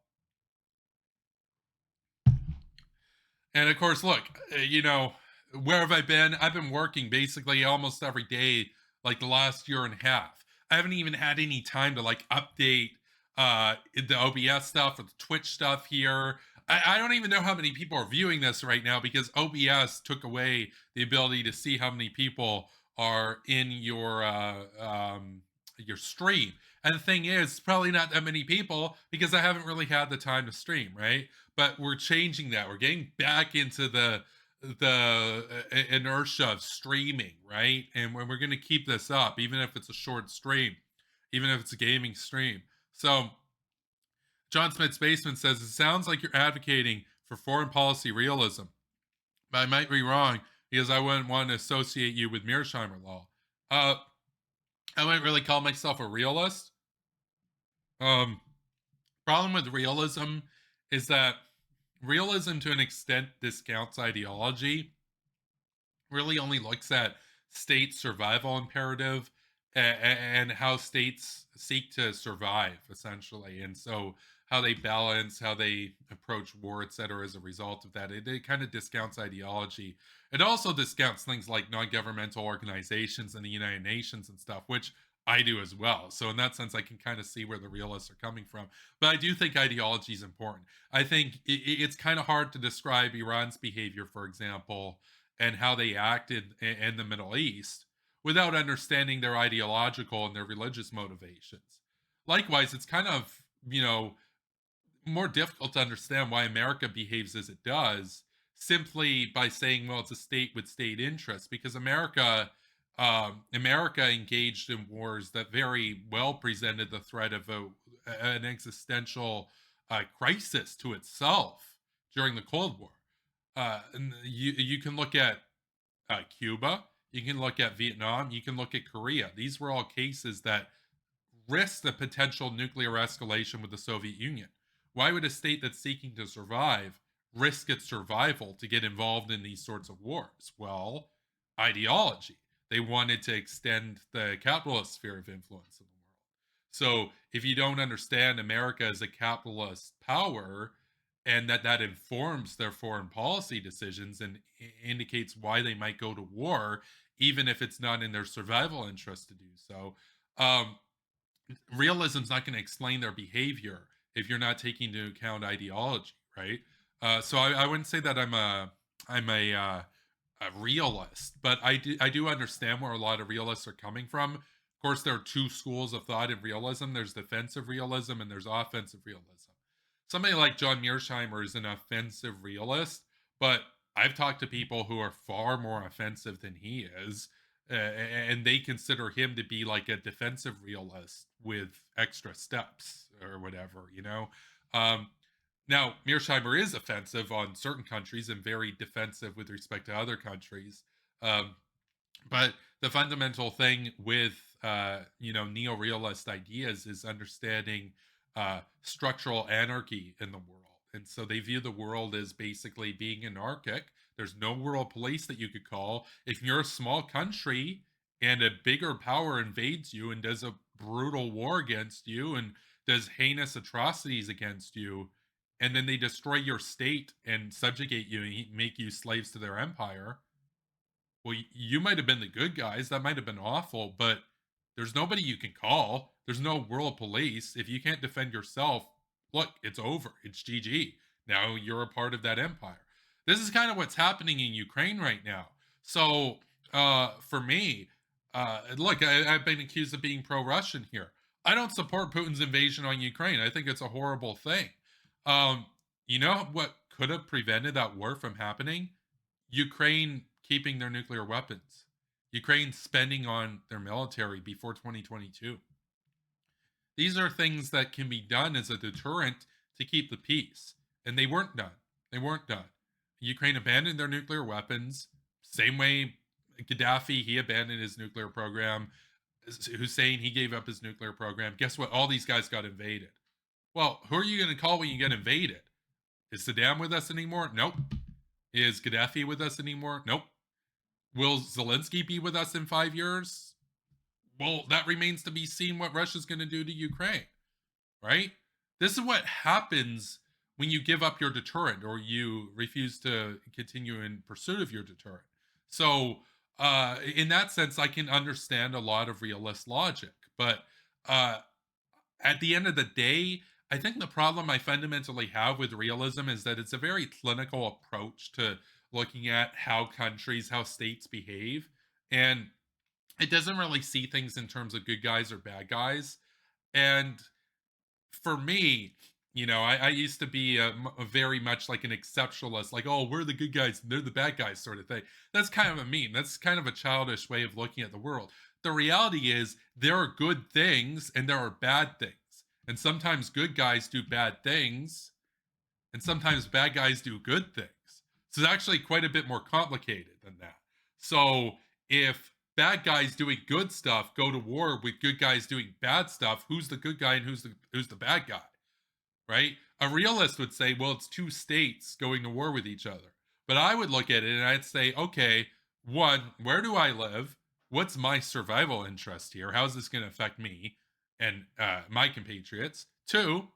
And of course, look, where have I been? I've been working basically almost every day, like the last year and a half. I haven't even had any time to like update the OBS stuff or the Twitch stuff here. I don't even know how many people are viewing this right now because OBS took away the ability to see how many people are in your stream. And the thing is, probably not that many people because I haven't really had the time to stream, right? But we're changing that. We're getting back into the inertia of streaming, right? And we're going to keep this up, even if it's a short stream, even if it's a gaming stream. So John Smith's basement says it sounds like you're advocating for foreign policy realism, but I might be wrong because I wouldn't want to associate you with Mearsheimer law. Uh, I wouldn't really call myself a realist. Um, Problem with realism is that realism, to an extent, discounts ideology, really only looks at state survival imperative and how states seek to survive, essentially. And so how they balance, how they approach war, et cetera, as a result of that. It kind of discounts ideology. It also discounts things like non-governmental organizations and the United Nations and stuff, which I do as well. So in that sense, I can kind of see where the realists are coming from. But I do think ideology is important. I think it's kind of hard to describe Iran's behavior, for example, and how they acted in the Middle East without understanding their ideological and their religious motivations. Likewise, it's kind of, more difficult to understand why America behaves as it does simply by saying, well, it's a state with state interests, because America engaged in wars that very well presented the threat of an existential crisis to itself during the Cold War. And you can look at Cuba, you can look at Vietnam, you can look at Korea. These were all cases that risked the potential nuclear escalation with the Soviet Union. Why would a state that's seeking to survive risk its survival to get involved in these sorts of wars? Well, ideology. They wanted to extend the capitalist sphere of influence in the world. So if you don't understand America as a capitalist power, and that informs their foreign policy decisions and indicates why they might go to war, even if it's not in their survival interest to do so. Um, Realism's not going to explain their behavior if you're not taking into account ideology, right? So I wouldn't say that I'm a realist, but I do understand where a lot of realists are coming from. Of course, there are two schools of thought in realism. There's defensive realism and there's offensive realism. Somebody like John Mearsheimer is an offensive realist, but I've talked to people who are far more offensive than he is, and they consider him to be like a defensive realist with extra steps or whatever. Um, Now, Mearsheimer is offensive on certain countries and very defensive with respect to other countries. Um, but the fundamental thing with neo-realist ideas is understanding structural anarchy in the world, and so they view the world as basically being anarchic. There's no world police that you could call if you're a small country and a bigger power invades you and does a brutal war against you and does heinous atrocities against you, and then they destroy your state and subjugate you and make you slaves to their empire. Well, you might have been the good guys. That might have been awful, but there's nobody you can call. There's no world police. If you can't defend yourself, look, it's over. It's GG. Now you're a part of that empire. This is kind of what's happening in Ukraine right now. So, for me, look, I've been accused of being pro Russian here. I don't support Putin's invasion on Ukraine. I think it's a horrible thing. Um, you know what could have prevented that war from happening? Ukraine keeping their nuclear weapons, Ukraine spending on their military before 2022. These are things that can be done as a deterrent to keep the peace. And they weren't done. They weren't done. Ukraine abandoned their nuclear weapons, same way Gaddafi, he abandoned his nuclear program. Hussein, he gave up his nuclear program. Guess what? All these guys got invaded. Well, who are you going to call when you get invaded? Is Saddam with us anymore? Nope. Is Gaddafi with us anymore? Nope. Will Zelensky be with us in 5 years? Well, that remains to be seen what Russia's going to do to Ukraine, right? This is what happens when you give up your deterrent or you refuse to continue in pursuit of your deterrent. So, in that sense, I can understand a lot of realist logic, but uh, at the end of the day, I think the problem I fundamentally have with realism is that it's a very clinical approach to looking at how countries, how states behave. And it doesn't really see things in terms of good guys or bad guys. And for me, I used to be a very much like an exceptionalist, like, oh, we're the good guys, they're the bad guys, sort of thing. That's kind of a meme. That's kind of a childish way of looking at the world. The reality is, there are good things and there are bad things. And sometimes good guys do bad things, and sometimes bad guys do good things. So it's actually quite a bit more complicated than that. So if bad guys doing good stuff go to war with good guys doing bad stuff, who's the good guy and who's the bad guy? Right? A realist would say, well, it's two states going to war with each other. But I would look at it and I'd say, okay, one, where do I live? What's my survival interest here? How's this going to affect me and my compatriots? Two,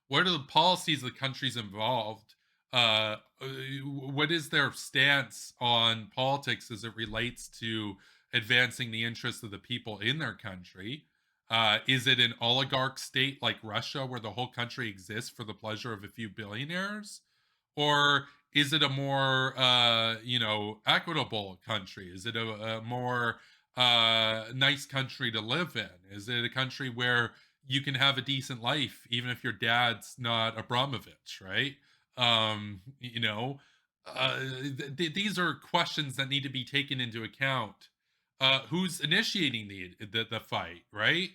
what are the policies of the countries involved? What is their stance on politics as it relates to advancing the interests of the people in their country? Is it an oligarch state like Russia where the whole country exists for the pleasure of a few billionaires? Or is it a more, equitable country? Is it a more nice country to live in? Is it a country where you can have a decent life even if your dad's not Abramovich, right? Um, you know, these are questions that need to be taken into account. Who's initiating the fight, right?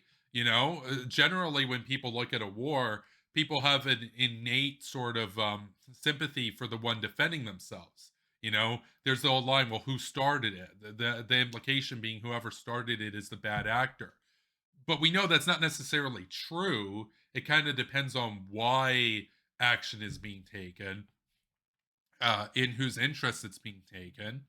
Generally, when people look at a war, people have an innate sort of sympathy for the one defending themselves. There's the old line, well, who started it? The implication being whoever started it is the bad actor. But we know that's not necessarily true. It kind of depends on why action is being taken, in whose interest it's being taken,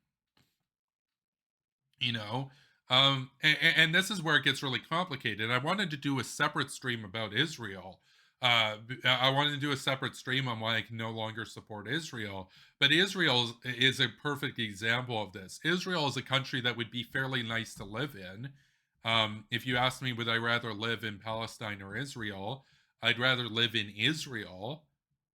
you know and this is where it gets really complicated. I wanted to do a separate stream about Israel. I wanted to do a separate stream on why I can no longer support Israel, but Israel is a perfect example of this. Israel is a country that would be fairly nice to live in. If you ask me, would I rather live in Palestine or Israel, I'd rather live in Israel.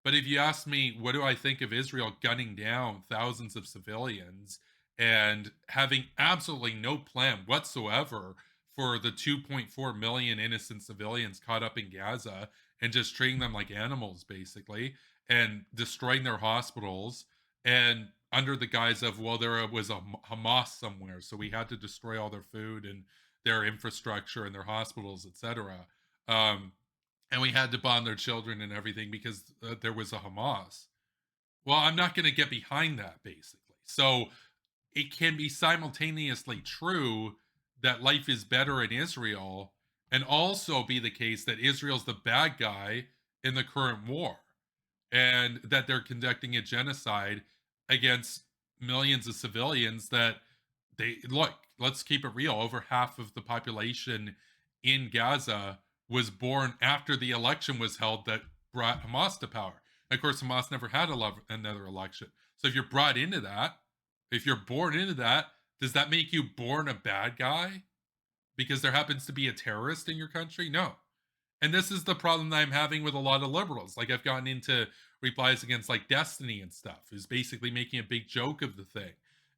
But if you ask me, what do I think of Israel gunning down thousands of civilians and having absolutely no plan whatsoever for the 2.4 million innocent civilians caught up in Gaza and just treating them like animals, basically, and destroying their hospitals, and under the guise of, well, there was a Hamas somewhere, so we had to destroy all their food and their infrastructure and their hospitals, etc. Um, and we had to bomb their children and everything because there was a Hamas. Well, I'm not going to get behind that, basically. So it can be simultaneously true that life is better in Israel and also be the case that Israel's the bad guy in the current war and that they're conducting a genocide against millions of civilians that they look, let's keep it real, over half of the population in Gaza was born after the election was held that brought Hamas to power. And of course, Hamas never had another election. So if you're brought into that, if you're born into that, does that make you born a bad guy because there happens to be a terrorist in your country? No. And this is the problem that I'm having with a lot of liberals. Like I've gotten into replies against like Destiny and stuff, who's basically making a big joke of the thing.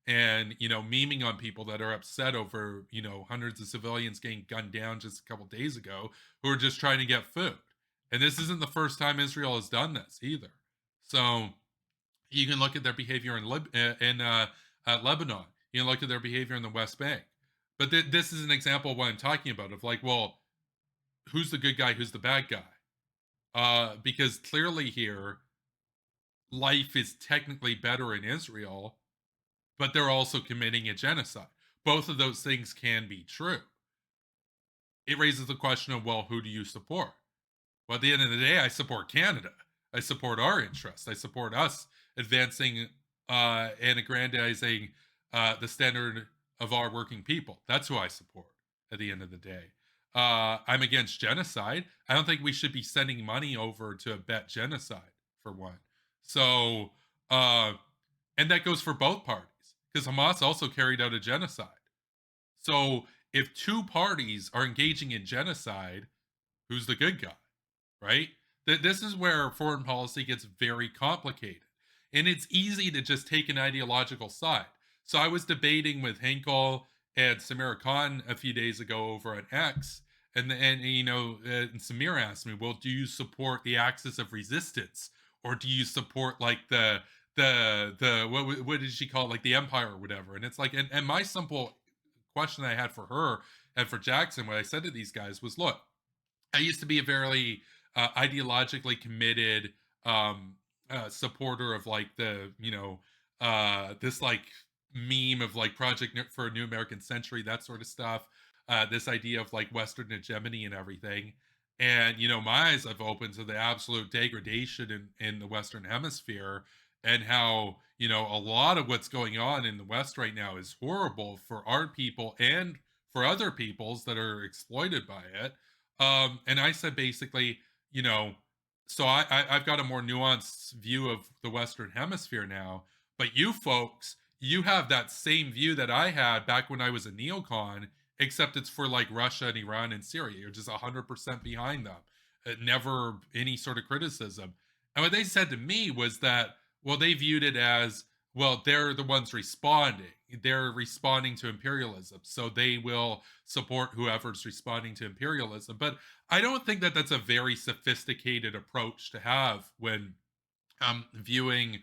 And, memeing on people that are upset over, hundreds of civilians getting gunned down just a couple days ago who are just trying to get food. And this isn't the first time Israel has done this either. So you can look at their behavior in Lebanon. You can look at their behavior in the West Bank. But this is an example of what I'm talking about of like, well, who's the good guy, who's the bad guy? Because clearly here, life is technically better in Israel, but they're also committing a genocide. Both of those things can be true. It raises the question of, well, who do you support? Well, at the end of the day, I support Canada. I support our interests. I support us advancing and aggrandizing the standard of our working people. That's who I support at the end of the day. I'm against genocide. I don't think we should be sending money over to abet genocide, for one. So, and that goes for both parties because Hamas also carried out a genocide. So, if two parties are engaging in genocide, who's the good guy? Right? This is where foreign policy gets very complicated. And it's easy to just take an ideological side. So I was debating with Henkel and Samir Khan a few days ago over on X, and Samir asked me, "Well, do you support the axis of resistance, or do you support like the what did she call it, like the empire or whatever?" And it's like, and my simple question I had for her and for Jackson, what I said to these guys was, "Look, I used to be a very ideologically committed supporter of like this like meme of like for a New American Century, that sort of stuff. This idea of like Western hegemony and everything. And my eyes have opened to the absolute degradation in the Western Hemisphere and how a lot of what's going on in the West right now is horrible for our people and for other peoples that are exploited by it. And I said basically, you know, so I've got a more nuanced view of the Western Hemisphere now, but you folks, you have that same view that I had back when I was a neocon, except it's for like Russia and Iran and Syria. You're just 100% behind them. Never any sort of criticism. And what they said to me was that, well, they viewed it as, well, they're the ones responding. They're responding to imperialism. So they will support whoever's responding to imperialism. But I don't think that that's a very sophisticated approach to have when viewing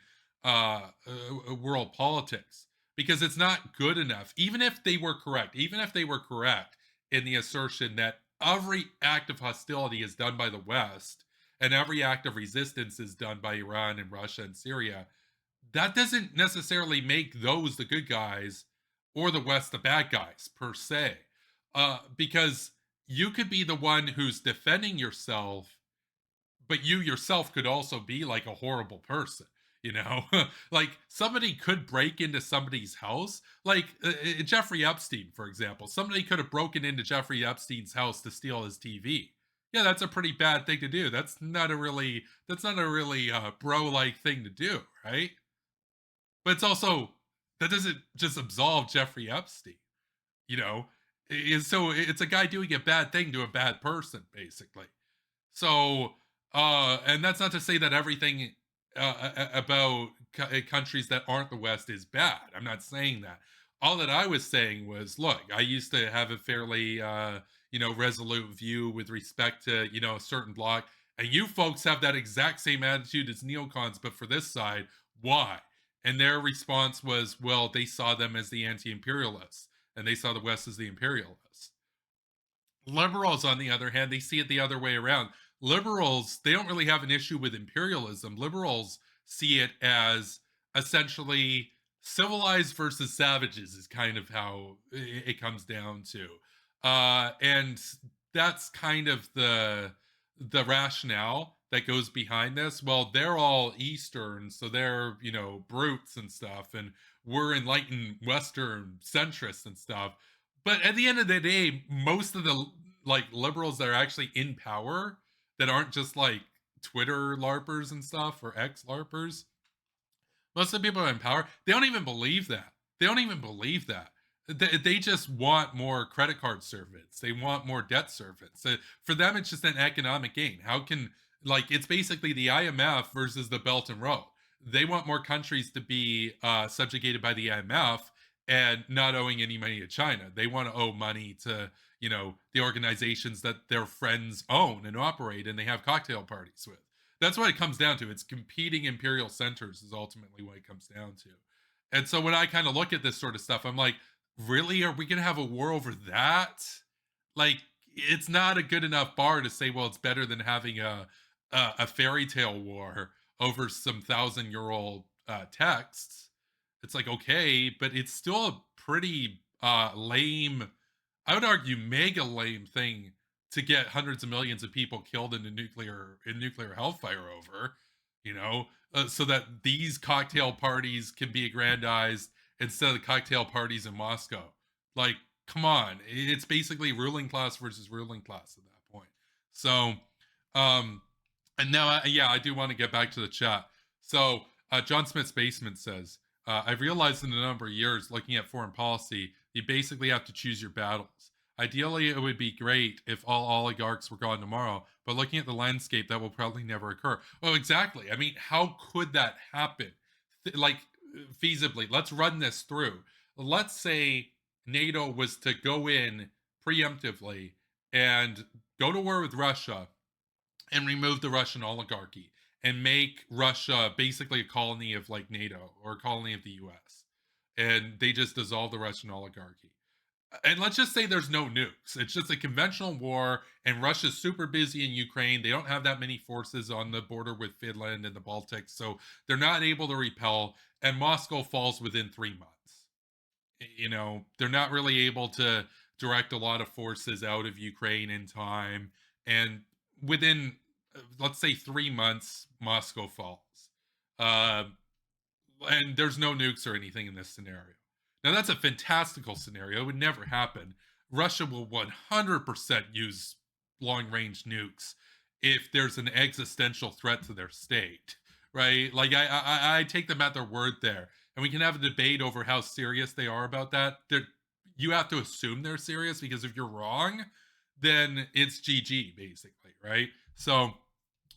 world politics because it's not good enough. Even if they were correct, in the assertion that every act of hostility is done by the West and every act of resistance is done by Iran and Russia and Syria, that doesn't necessarily make those the good guys or the West the bad guys per se. Because you could be the one who's defending yourself, but you yourself could also be like a horrible person. You know, like somebody could break into somebody's house, like Jeffrey Epstein, for example. Somebody could have broken into Jeffrey Epstein's house to steal his TV. Yeah, that's a pretty bad thing to do. That's not a really bro like thing to do, right? But it's also that doesn't just absolve Jeffrey Epstein, you know. So it's a guy doing a bad thing to a bad person, basically. So, and that's not to say that everything about countries that aren't the West is bad. I'm not saying that. All that I was saying was, look, I used to have a fairly, resolute view with respect to, a certain bloc, and you folks have that exact same attitude as neocons, but for this side, why? And their response was, well, they saw them as the anti-imperialists, and they saw the West as the imperialists. Liberals, on the other hand, they see it the other way around. Liberals, they don't really have an issue with imperialism. Liberals see it as essentially civilized versus savages is kind of how it comes down to, and that's kind of the rationale that goes behind this. Well, they're all Eastern, so they're brutes and stuff, and we're enlightened Western centrists and stuff. But at the end of the day, most of the like liberals that are actually in power that aren't just like Twitter larpers and stuff or X larpers, most of the people in power, they don't even believe that. They don't even believe that. They just want more credit card service. They want more debt service. For them, it's just an economic gain. How can, like, it's basically the IMF versus the Belt and Road. They want more countries to be subjugated by the IMF and not owing any money to China. They want to owe money to, the organizations that their friends own and operate and they have cocktail parties with. That's what it comes down to. It's competing imperial centers is ultimately what it comes down to. And so when I kind of look at this sort of stuff, I'm like, really? Are we going to have a war over that? Like, it's not a good enough bar to say, well, it's better than having a fairy tale war over some 1,000-year-old texts. It's like, okay, but it's still a pretty lame, I would argue, mega lame thing to get hundreds of millions of people killed in a nuclear hellfire over, so that these cocktail parties can be aggrandized instead of the cocktail parties in Moscow. Like, come on, it's basically ruling class versus ruling class at that point. So, um, and now, yeah, I do want to get back to the chat. So, John Smith's Basement says, I've realized in a number of years looking at foreign policy, you basically have to choose your battles. Ideally, it would be great if all oligarchs were gone tomorrow, but looking at the landscape, that will probably never occur. Oh, exactly. I mean, how could that happen? Like, feasibly, let's run this through. Let's say NATO was to go in preemptively and go to war with Russia and remove the Russian oligarchy and make Russia basically a colony of like NATO or a colony of the US. And they just dissolve the Russian oligarchy. And let's just say there's no nukes. It's just a conventional war, and Russia's super busy in Ukraine. They don't have that many forces on the border with Finland and the Baltics, so they're not able to repel, and Moscow falls within 3 months. They're not really able to direct a lot of forces out of Ukraine in time, and within, let's say, 3 months, Moscow falls. Uh, and there's no nukes or anything in this scenario. Now, that's a fantastical scenario. It would never happen. Russia will 100% use long range nukes if there's an existential threat to their state, right? Like, I take them at their word there. And we can have a debate over how serious they are about that. You have to assume they're serious because if you're wrong, then it's GG, basically, right? So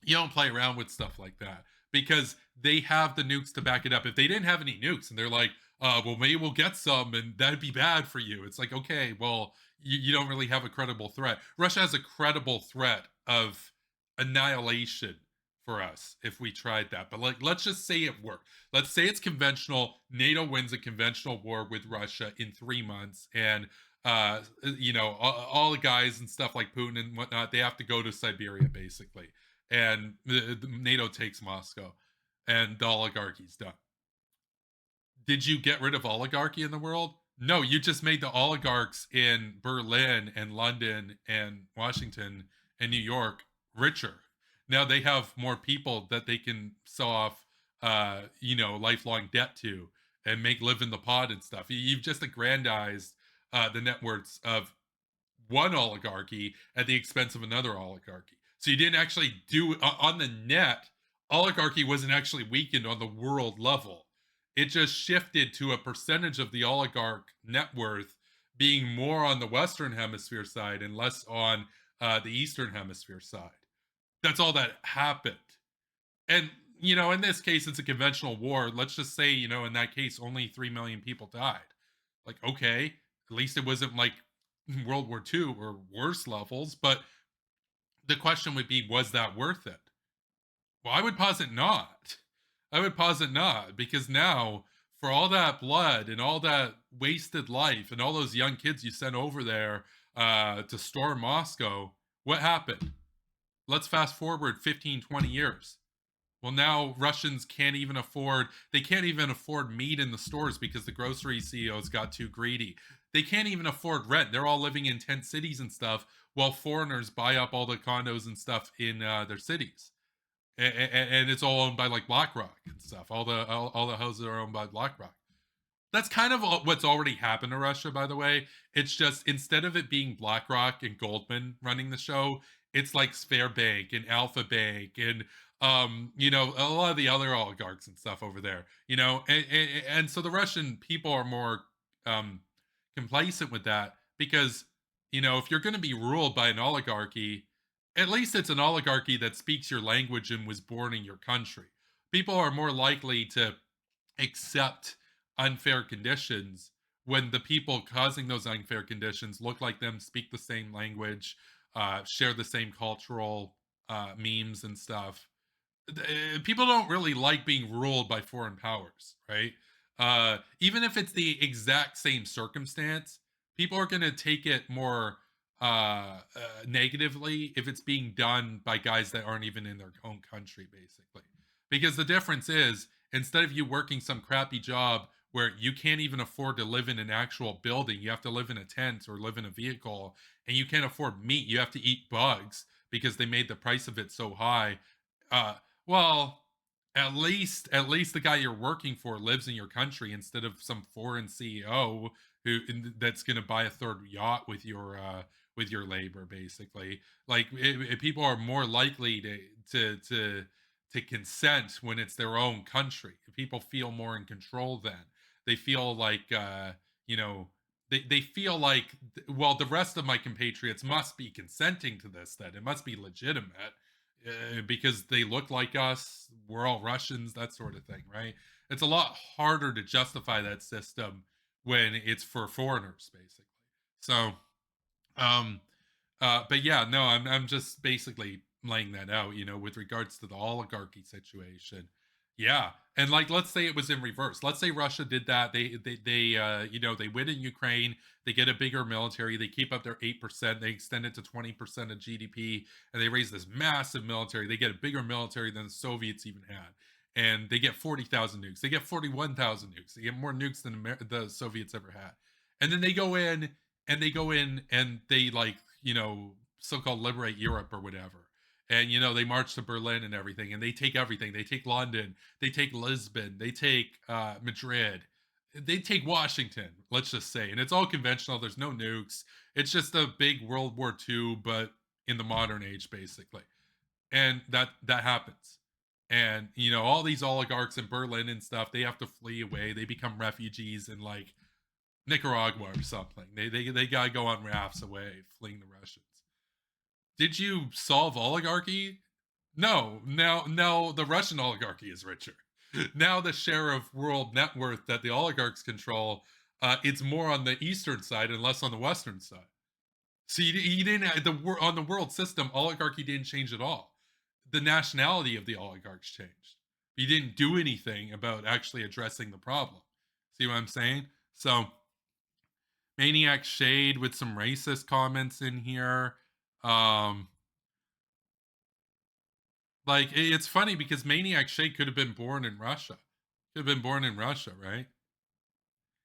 you don't play around with stuff like that because they have the nukes to back it up. If they didn't have any nukes and they're like, well, maybe we'll get some and that'd be bad for you. It's like, okay, well, you don't really have a credible threat. Russia has a credible threat of annihilation for us if we tried that. But like, let's just say it worked. Let's say it's conventional. NATO wins a conventional war with Russia in 3 months, and all the guys and stuff like Putin and whatnot, they have to go to Siberia basically, and the NATO takes Moscow, and the oligarchy's done. Did you get rid of oligarchy in the world? No, you just made the oligarchs in Berlin and London and Washington and New York richer. Now they have more people that they can sell off, lifelong debt to and make live in the pod and stuff. You've just aggrandized the net worths of one oligarchy at the expense of another oligarchy. So you didn't actually do on the net. Oligarchy wasn't actually weakened on the world level. It just shifted to a percentage of the oligarch net worth being more on the Western Hemisphere side and less on the Eastern Hemisphere side. That's all that happened. And, in this case, it's a conventional war. Let's just say, in that case, only 3 million people died. Like, okay, at least it wasn't like World War II or worse levels. But the question would be, was that worth it? Well, I would posit not. I would posit not, because now, for all that blood and all that wasted life and all those young kids you sent over there to storm Moscow, what happened? Let's fast forward 15, 20 years. Well, now Russians can't even afford meat in the stores because the grocery CEOs got too greedy. They can't even afford rent. They're all living in tent cities and stuff while foreigners buy up all the condos and stuff in their cities. And it's all owned by like BlackRock and stuff. All the houses are owned by BlackRock. That's kind of what's already happened to Russia, by the way. It's just instead of it being BlackRock and Goldman running the show, it's like Bank and Alpha Bank and a lot of the other oligarchs and stuff over there. And so the Russian people are more um, complacent with that because if you're going to be ruled by an oligarchy, at least it's an oligarchy that speaks your language and was born in your country. People are more likely to accept unfair conditions when the people causing those unfair conditions look like them, speak the same language, share the same cultural memes and stuff. People don't really like being ruled by foreign powers, right? Even if it's the exact same circumstance, people are going to take it more negatively if it's being done by guys that aren't even in their own country, basically. Because the difference is, instead of you working some crappy job where you can't even afford to live in an actual building, you have to live in a tent or live in a vehicle, and you can't afford meat, you have to eat bugs because they made the price of it so high. Uh, well, at least the guy you're working for lives in your country instead of some foreign CEO that's going to buy a third yacht with your labor, basically. Like people are more likely to consent when it's their own country. People feel more in control then. They feel like you know they feel like well, the rest of my compatriots must be consenting to this, then it must be legitimate because they look like us, we're all Russians, that sort of thing, right? It's a lot harder to justify that system when it's for foreigners, basically. So, um, but yeah, no, I'm just basically laying that out, with regards to the oligarchy situation. Yeah, and like let's say it was in reverse. Let's say Russia did that. They win in Ukraine. They get a bigger military. They keep up their 8%. They extend it to 20% of GDP, and they raise this massive military. They get a bigger military than the Soviets even had, and they get 40,000 nukes. They get 41,000 nukes. They get more nukes than the Soviets ever had, and then they go in and they like so-called liberate Europe or whatever. And they march to Berlin and everything, and they take everything. They take London, they take Lisbon, they take Madrid, they take Washington. Let's just say, and it's all conventional. There's no nukes. It's just a big World War II, but in the modern age, basically. And that happens. And all these oligarchs in Berlin and stuff, they have to flee away. They become refugees in like Nicaragua or something. They gotta go on rafts away, fleeing the Russians. Did you solve oligarchy? No. Now the Russian oligarchy is richer. Now the share of world net worth that the oligarchs control, it's more on the eastern side and less on the western side. So you didn't on the world system, oligarchy didn't change at all. The nationality of the oligarchs changed. You didn't do anything about actually addressing the problem. See what I'm saying? So Maniac Shade with some racist comments in here. Um, like it's funny because Maniac Shade could have been born in Russia. Could have been born in Russia, right?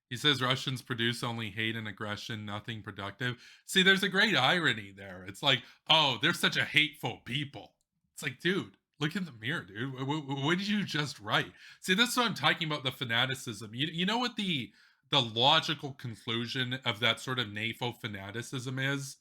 He says Russians produce only hate and aggression, nothing productive. See, there's a great irony there. It's like, oh, they're such a hateful people. It's like, dude, look in the mirror, dude. What did you just write? See, that's what I'm talking about, the fanaticism. You know what the logical conclusion of that sort of NAFO fanaticism is?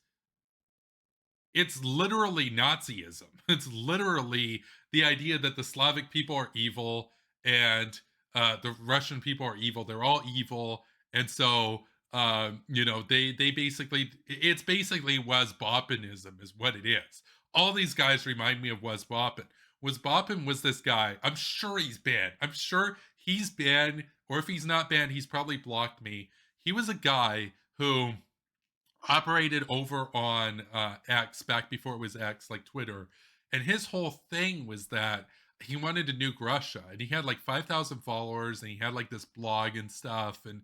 It's literally Nazism. It's literally the idea that the Slavic people are evil and the Russian people are evil. They're all evil, and so they basically it's basically Wes Boppinism is what it is. All these guys remind me of Wes Boppin. Wes Boppin was this guy. I'm sure he's banned. I'm sure he's banned, or if he's not banned, he's probably blocked me. He was a guy who operated over on X back before it was X, like Twitter. And his whole thing was that he wanted to nuke Russia, and he had like 5,000 followers, and he had like this blog and stuff, and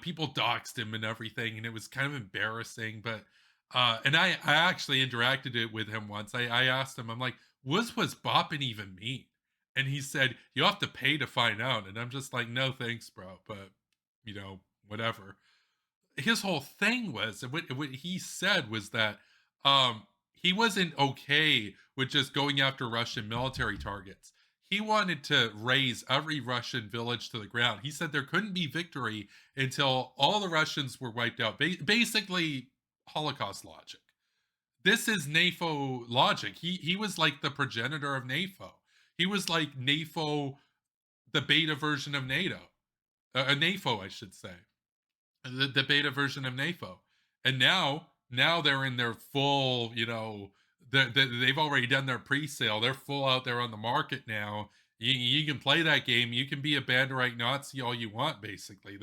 people doxed him and everything, and it was kind of embarrassing. But and I actually interacted it with him once. I asked him, I'm like, what was bopping even mean? And he said, "You have to pay to find out." And I'm just like, "No, thanks, bro." But whatever. His whole thing was, and what he said was that he wasn't okay with just going after Russian military targets. He wanted to raise every Russian village to the ground. He said there couldn't be victory until all the Russians were wiped out. Basically, Holocaust logic. This is NAFO logic. He was like the progenitor of NAFO. He was like NAFO, the beta version of NATO, a NAFO, I should say, the beta version of NAFO. And now they're in their full, they've already done their pre-sale. They're full out there on the market now. You can play that game. You can be a Banderite Nazi all you want, basically.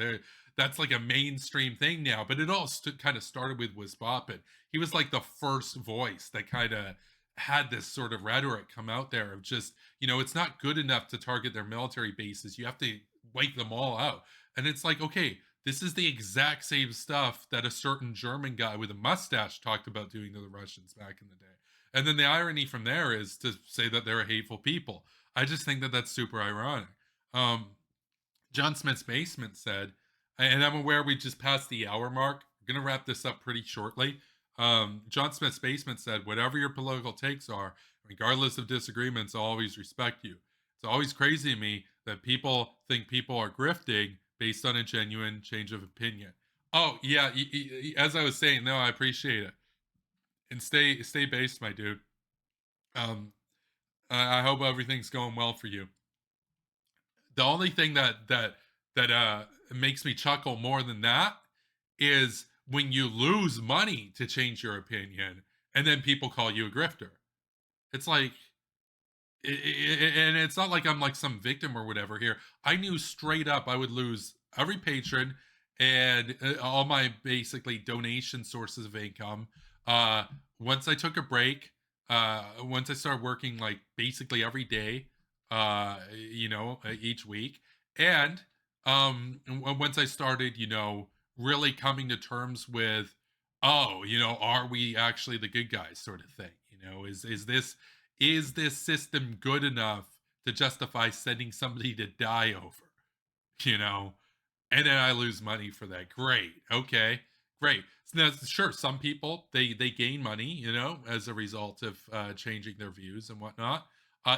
That's like a mainstream thing now. But it all kind of started with Wisbopin. He was like the first voice that kind of had this sort of rhetoric come out there of just, it's not good enough to target their military bases. You have to wipe them all out. And it's like, okay, this is the exact same stuff that a certain German guy with a mustache talked about doing to the Russians back in the day. And then the irony from there is to say that they're a hateful people. I just think that that's super ironic. Um, John Smith's Basement said, and I'm aware we just passed the hour mark. We're going to wrap this up pretty shortly. John Smith's Basement said, whatever your political takes are, regardless of disagreements, I'll always respect you. It's always crazy to me that people think people are grifting based on a genuine change of opinion. Oh, yeah. As I was saying, no, I appreciate it. And stay based, my dude. Um, I hope everything's going well for you. The only thing that makes me chuckle more than that is when you lose money to change your opinion and then people call you a grifter. It's like, and it's not like I'm like some victim or whatever here. I knew straight up I would lose every patron and all my basically donation sources of income. Uh, Once I took a break, once I started working like basically every day, each week, and once I started, really coming to terms with, oh, are we actually the good guys, sort of thing. Is this system good enough to justify sending somebody to die over? You know, and then I lose money for that. Great. Okay. Great. So now, sure, some people they gain money, as a result of changing their views and whatnot.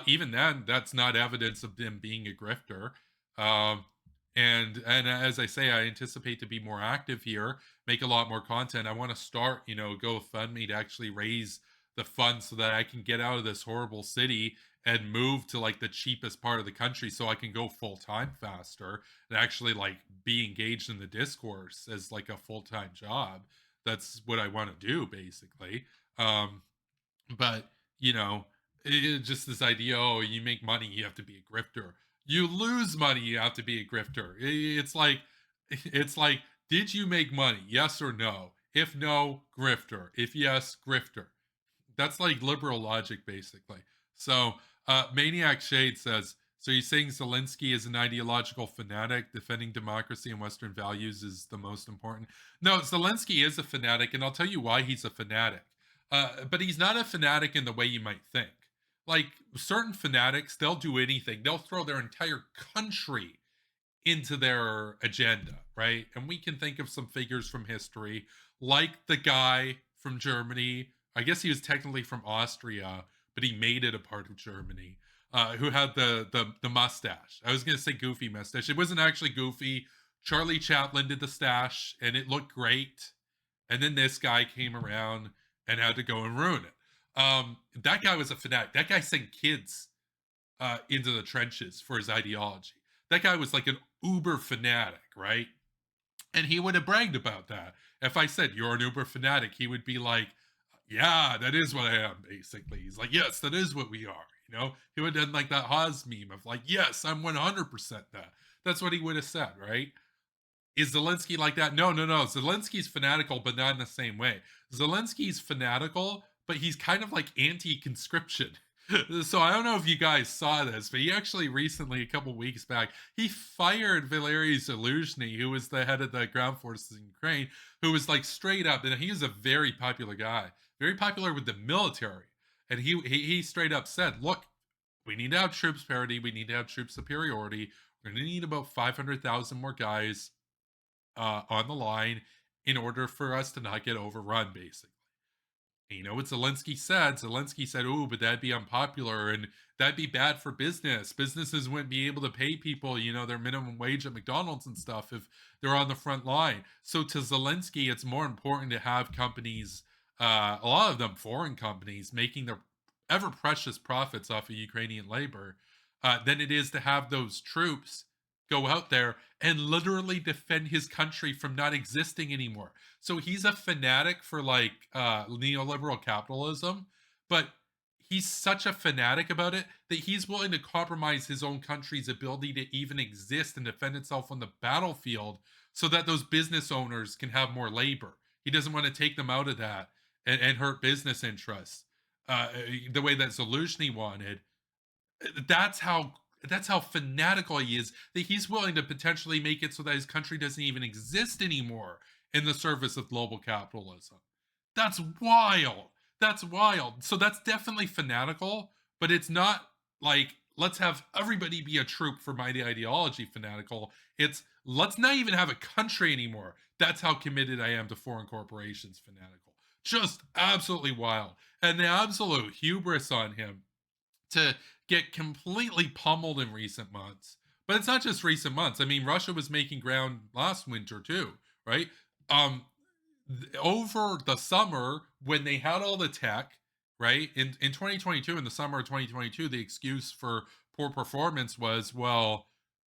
Even then, that's not evidence of them being a grifter. Um, and as I say, I anticipate to be more active here, make a lot more content. I want to start, GoFundMe to actually raise the funds so that I can get out of this horrible city and move to like the cheapest part of the country so I can go full time faster and actually like be engaged in the discourse as like a full-time job. That's what I want to do basically. But just this idea, oh, you make money, you have to be a grifter. You lose money, you have to be a grifter. It's like, did you make money? Yes or no? If no, grifter. If yes, grifter. That's like liberal logic, basically. So, Maniac Shade says, so you're saying Zelensky is an ideological fanatic, defending democracy and Western values is the most important? No, Zelensky is a fanatic, and I'll tell you why he's a fanatic. But he's not a fanatic in the way you might think. Like certain fanatics, they'll do anything. They'll throw their entire country into their agenda, right? And we can think of some figures from history, like the guy from Germany. I guess he was technically from Austria, but he made it a part of Germany. Who had the mustache? I was gonna say goofy mustache. It wasn't actually goofy. Charlie Chaplin did the stash, and it looked great. And then this guy came around and had to go and ruin it. That guy was a fanatic. That guy sent kids into the trenches for his ideology. That guy was like an uber fanatic, right? And he would have bragged about that. If I said, you're an uber fanatic, he would be like, yeah, that is what I am, basically. He's like, yes, that is what we are. He would have done like that Haas meme of like, yes, I'm 100% that. That's what he would have said, right? Is Zelensky like that? No, no, no. Zelensky's fanatical, but not in the same way. Zelensky's fanatical, but he's kind of like anti-conscription. So I don't know if you guys saw this, but he actually recently, a couple weeks back, he fired Valery Zaluzhny, who was the head of the ground forces in Ukraine, who was like straight up, and he was a very popular guy, very popular with the military. And he straight up said, look, we need to have troops parity. We need to have troop superiority. We're going to need about 500,000 more guys on the line in order for us to not get overrun, basically. And you know what Zelensky said? Zelensky said, "Oh, but that'd be unpopular and that'd be bad for business. Businesses wouldn't be able to pay people, their minimum wage at McDonald's and stuff if they're on the front line." So to Zelensky, it's more important to have companies, a lot of them foreign companies, making their ever precious profits off of Ukrainian labor, than it is to have those troops go out there and literally defend his country from not existing anymore. So he's a fanatic for like neoliberal capitalism, but he's such a fanatic about it that he's willing to compromise his own country's ability to even exist and defend itself on the battlefield so that those business owners can have more labor. He doesn't want to take them out of that and hurt business interests the way that Zelensky wanted. That's how fanatical he is, that he's willing to potentially make it so that his country doesn't even exist anymore in the service of global capitalism. That's wild. That's wild. So that's definitely fanatical, but it's not like let's have everybody be a troop for my ideology fanatical. It's let's not even have a country anymore. That's how committed I am to foreign corporations fanatical. Just absolutely wild. And the absolute hubris on him to get completely pummeled in recent months. But it's not just recent months. I mean, Russia was making ground last winter too, right? Um, Over the summer when they had all the tech, right? In 2022, in the summer of 2022, the excuse for poor performance was, well,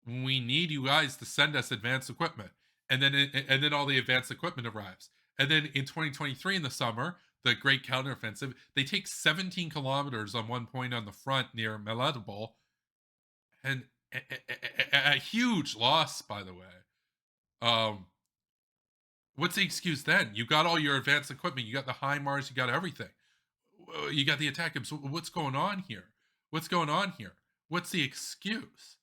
we need you guys to send us advanced equipment, and then all the advanced equipment arrives, and then in 2023 in the summer, the Great Counteroffensive, they take 17 kilometers on one point on the front near Melitopol, and a huge loss, by the way. Um, what's the excuse then? You got all your advanced equipment, you got the HIMARS, you got everything, you got the attack. So what's going on here? What's going on here? What's the excuse?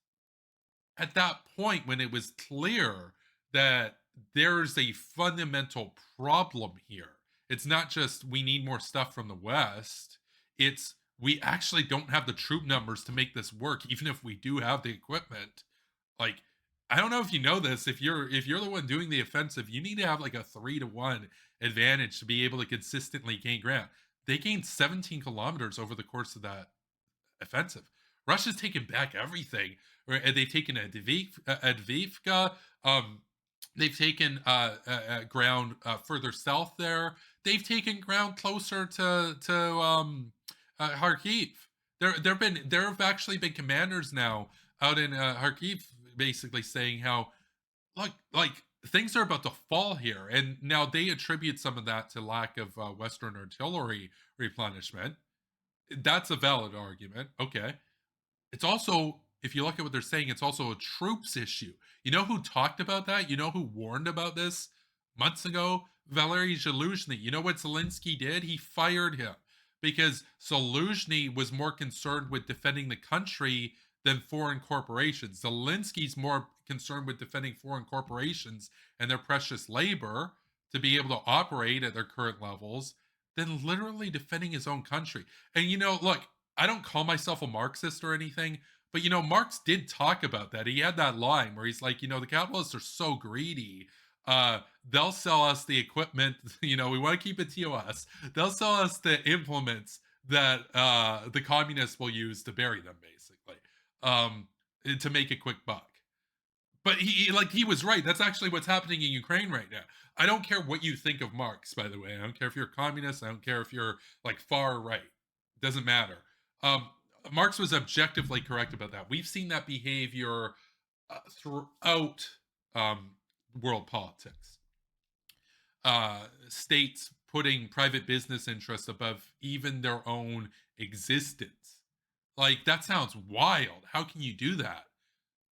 At that point when it was clear that there's a fundamental problem here. It's not just we need more stuff from the West. It's we actually don't have the troop numbers to make this work, even if we do have the equipment. Like, I don't know if you know this. If you're the one doing the offensive, you need to have like a 3-to-1 advantage to be able to consistently gain ground. They gained 17 kilometers over the course of that offensive. Russia's taken back everything. Right? And they've taken Advivka. They've taken ground further south there. They've taken ground closer to Kharkiv. There have actually been commanders now out in Kharkiv, basically saying how like things are about to fall here, and now they attribute some of that to lack of Western artillery replenishment. That's a valid argument. Okay, it's also, if you look at what they're saying, it's also a troops issue. You know who talked about that? You know who warned about this months ago? Valery Zaluzhny. You know what Zelensky did? He fired him because Zaluzhny was more concerned with defending the country than foreign corporations. Zelensky's more concerned with defending foreign corporations and their precious labor to be able to operate at their current levels than literally defending his own country. And look, I don't call myself a Marxist or anything, but Marx did talk about that. He had that line where he's like, the capitalists are so greedy. They'll sell us the equipment. We want to keep it TOS. They'll sell us the implements that the communists will use to bury them, basically, to make a quick buck. But he was right. That's actually what's happening in Ukraine right now. I don't care what you think of Marx, by the way. I don't care if you're a communist. I don't care if you're like far right. It doesn't matter. Um, Marx was objectively correct about that. We've seen that behavior throughout um, world politics. States putting private business interests above even their own existence. Like, that sounds wild. How can you do that?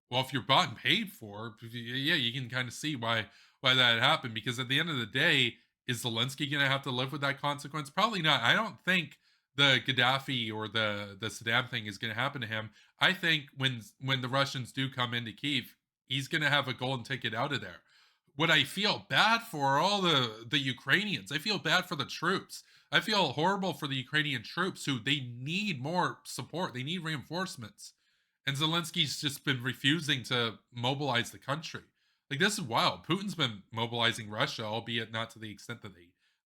Well, if you're bought and paid for, yeah, you can kind of see why that happened. Because at the end of the day, is Zelensky going to have to live with that consequence? Probably not. I don't think the Gaddafi or the Saddam thing is going to happen to him. I think when the Russians do come into Kiev, he's going to have a golden ticket out of there. what I feel bad for are all the Ukrainians. I feel bad for the troops. I feel horrible for the Ukrainian troops who they need more support. They need reinforcements. And Zelensky's just been refusing to mobilize the country. Like this is wild. Putin's been mobilizing Russia, albeit not to the extent that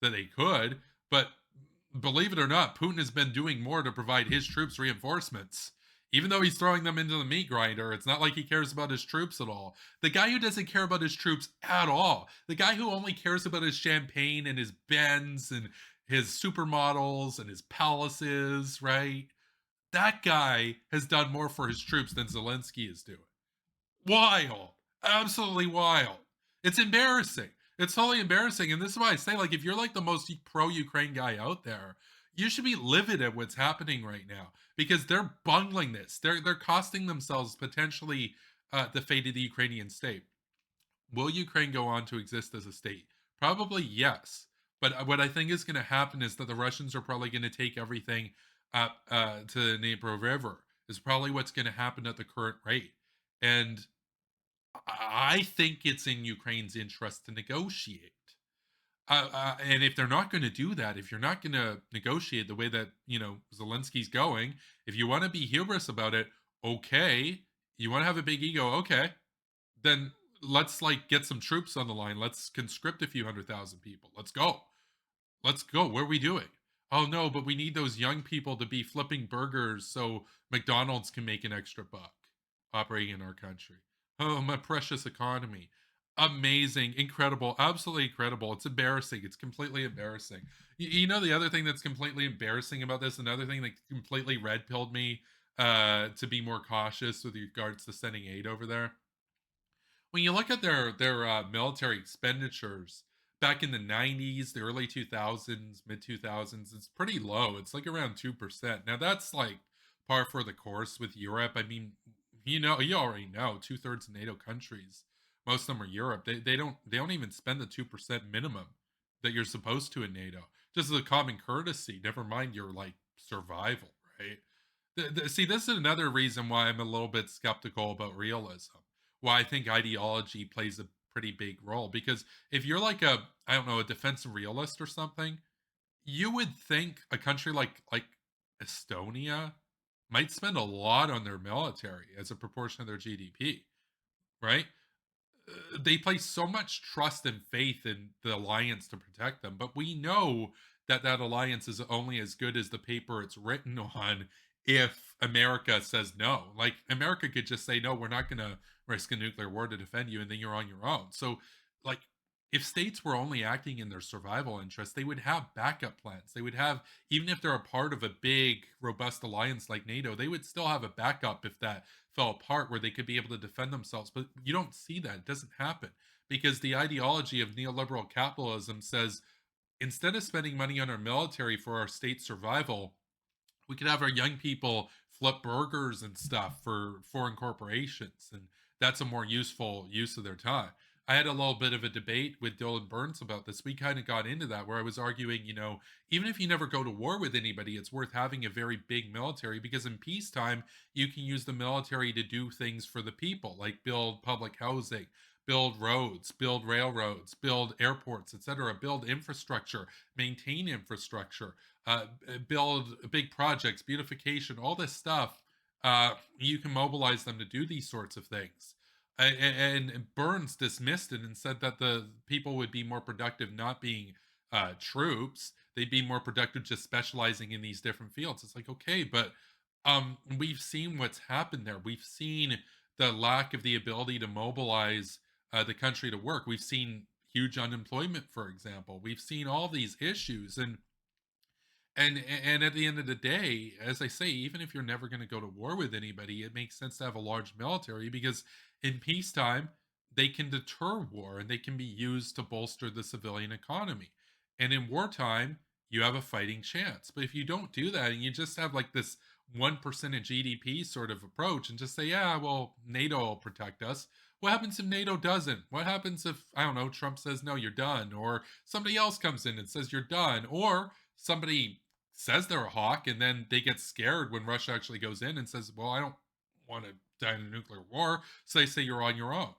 they could, but believe it or not, Putin has been doing more to provide his troops reinforcements. Even though he's throwing them into the meat grinder, it's not like he cares about his troops at all. The guy who doesn't care about his troops at all, the guy who only cares about his champagne and his Benz and his supermodels and his palaces, right? That guy has done more for his troops than Zelensky is doing. Wild. Absolutely wild. It's embarrassing. It's totally embarrassing. And this is why I say, like, if you're like the most pro Ukraine guy out there, you should be livid at what's happening right now because they're bungling this. They're costing themselves potentially the fate of the Ukrainian state. Will Ukraine go on to exist as a state? Probably yes. But what I think is going to happen is that the Russians are probably going to take everything up to the Dnipro River. Is probably what's going to happen at the current rate. And I think it's in Ukraine's interest to negotiate. And if they're not going to do that, if you're not going to negotiate the way that Zelensky's going, if you want to be hubris about it, okay. You want to have a big ego, okay. Then let's like get some troops on the line. Let's conscript a few 100,000 people. Let's go. Let's go. What are we doing? Oh no, but we need those young people to be flipping burgers so McDonald's can make an extra buck operating in our country. Oh, my precious economy. Amazing, incredible, absolutely incredible. It's embarrassing. It's completely embarrassing. You know the other thing that's completely embarrassing about this, another thing that completely red pilled me to be more cautious with regards to sending aid over there when you look at their military expenditures back in the 90s, the early 2000s, mid 2000s, it's pretty low. It's like around 2%. Now that's like par for the course with Europe. I mean, you already know two-thirds of NATO countries, most of them are Europe. They don't even spend the 2% minimum that you're supposed to in NATO. Just as a common courtesy, never mind your like survival, right? See, this is another reason why I'm a little bit skeptical about realism. Why I think ideology plays a pretty big role. Because if you're like I don't know, a defensive realist or something, you would think a country like Estonia might spend a lot on their military as a proportion of their GDP, right? They place so much trust and faith in the alliance to protect them, but we know that that alliance is only as good as the paper it's written on if America says no. Like America could just say no, we're not going to risk a nuclear war to defend you and then you're on your own. So like if states were only acting in their survival interests, they would have backup plans. They would have, even if they're a part of a big, robust alliance like NATO, they would still have a backup if that fell apart where they could be able to defend themselves. But you don't see that. It doesn't happen because the ideology of neoliberal capitalism says instead of spending money on our military for our state survival, we could have our young people flip burgers and stuff for foreign corporations, and that's a more useful use of their time. I had a little bit of a debate with Dylan Burns about this. We kind of got into that where I was arguing, even if you never go to war with anybody, it's worth having a very big military because in peacetime, you can use the military to do things for the people, like build public housing, build roads, build railroads, build airports, etc., build infrastructure, maintain infrastructure, build big projects, beautification, all this stuff. You can mobilize them to do these sorts of things. And Burns dismissed it and said that the people would be more productive not being troops. They'd be more productive just specializing in these different fields. It's like, okay, but we've seen what's happened there. We've seen the lack of the ability to mobilize the country to work. We've seen huge unemployment, for example. We've seen all these issues, and at the end of the day, as I say, even if you're never going to go to war with anybody, it makes sense to have a large military because in peacetime, they can deter war and they can be used to bolster the civilian economy. And in wartime, you have a fighting chance. But if you don't do that and you just have like this 1% of GDP sort of approach and just say, yeah, well, NATO will protect us. What happens if NATO doesn't? What happens if, I don't know, Trump says, no, you're done? Or somebody else comes in and says, you're done? Or somebody says they're a hawk and then they get scared when Russia actually goes in and says, well, I don't want to die in a nuclear war. So they say you're on your own.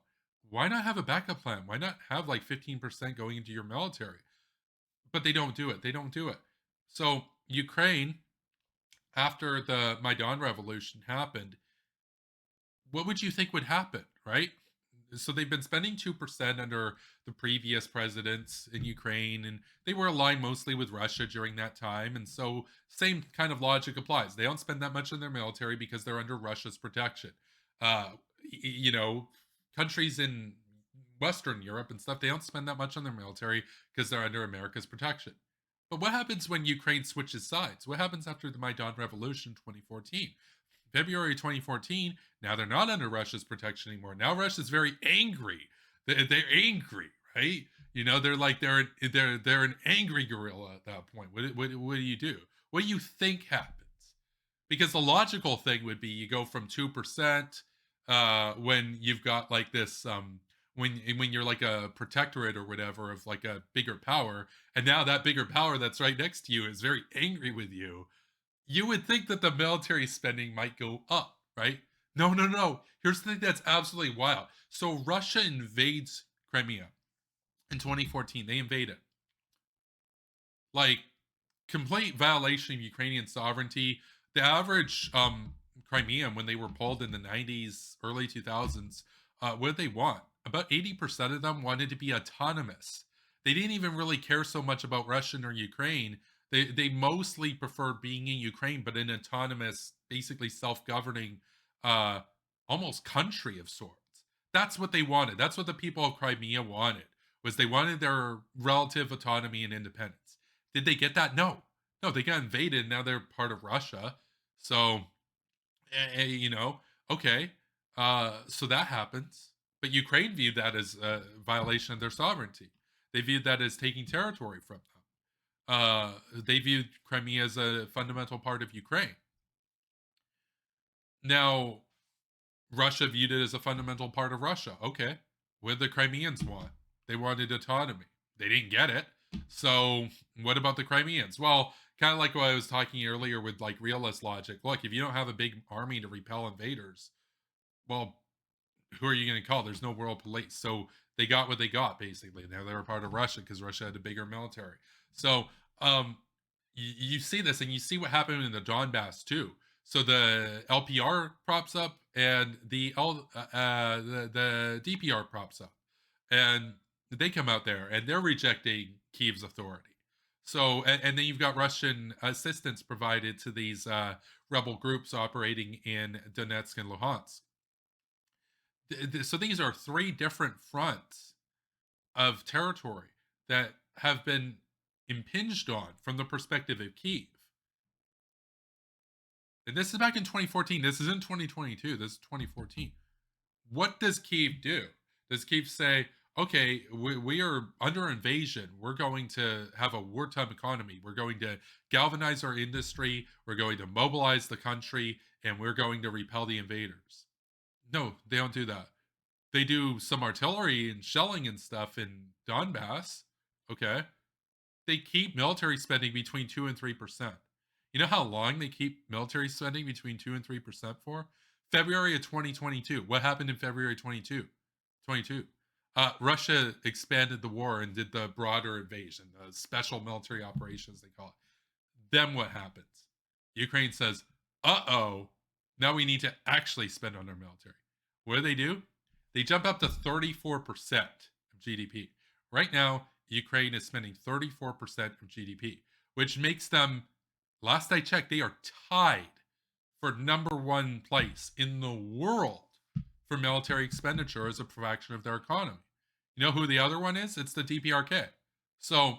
Why not have a backup plan? Why not have like 15% going into your military? But they don't do it. They don't do it. So Ukraine, after the Maidan revolution happened, what would you think would happen, right? So they've been spending 2% under the previous presidents in Ukraine, and they were aligned mostly with Russia during that time. And so, same kind of logic applies. They don't spend that much on their military because they're under Russia's protection. You know, countries in Western Europe and stuff, they don't spend that much on their military because they're under America's protection. But what happens when Ukraine switches sides? What happens after the Maidan Revolution 2014? February 2014, now they're not under Russia's protection anymore. Now Russia's very angry. They're angry, right? You know, they're an angry gorilla at that point. What do you do? What do you think happens? Because the logical thing would be you go from 2% when you've got like this when you're like a protectorate or whatever of like a bigger power, and now that bigger power that's right next to you is very angry with you. You would think that the military spending might go up, right? No, no, no. Here's the thing that's absolutely wild. So Russia invades Crimea in 2014. They invade it. Like complete violation of Ukrainian sovereignty. The average Crimean when they were pulled in the 90s, early 2000s, what did they want? About 80% of them wanted to be autonomous. They didn't even really care so much about Russian or Ukraine. They mostly preferred being in Ukraine, but an autonomous, basically self-governing, uh, almost country of sorts. That's what they wanted. That's what the people of Crimea wanted. Was they wanted their relative autonomy and independence. Did they get that? No. No, they got invaded. Now they're part of Russia. So, you know, okay. So that happens. But Ukraine viewed that as a violation of their sovereignty. They viewed that as taking territory from them. They viewed Crimea as a fundamental part of Ukraine. Now, Russia viewed it as a fundamental part of Russia. Okay. What did the Crimeans want? They wanted autonomy. They didn't get it. So, what about the Crimeans? Well, kind of like what I was talking earlier with like realist logic. Look, if you don't have a big army to repel invaders, well, who are you going to call? There's no world police. So they got what they got basically. Now they were part of Russia because Russia had a bigger military. So you see this and you see what happened in the Donbass too. So the LPR props up and the DPR props up, and they come out there and they're rejecting Kiev's authority. So and then you've got Russian assistance provided to these rebel groups operating in Donetsk and Luhansk. So these are three different fronts of territory that have been impinged on from the perspective of Kiev. And this is back in 2014. This isn't 2022. This is 2014. What does Kiev do? Does Kiev say, okay, we are under invasion. We're going to have a wartime economy. We're going to galvanize our industry. We're going to mobilize the country, and we're going to repel the invaders. No, they don't do that. They do some artillery and shelling and stuff in Donbass. Okay. They keep military spending between 2 and 3%. You know how long they keep military spending between 2 and 3% for? February of 2022. What happened in February 22? Russia expanded the war and did the broader invasion, the special military operations, they call it. Then what happens? Ukraine says, uh oh, now we need to actually spend on our military. What do? They jump up to 34% of GDP. Right now, Ukraine is spending 34% of GDP, which makes them, last I checked, they are tied for number one place in the world for military expenditure as a fraction of their economy. You know who the other one is? It's the DPRK. So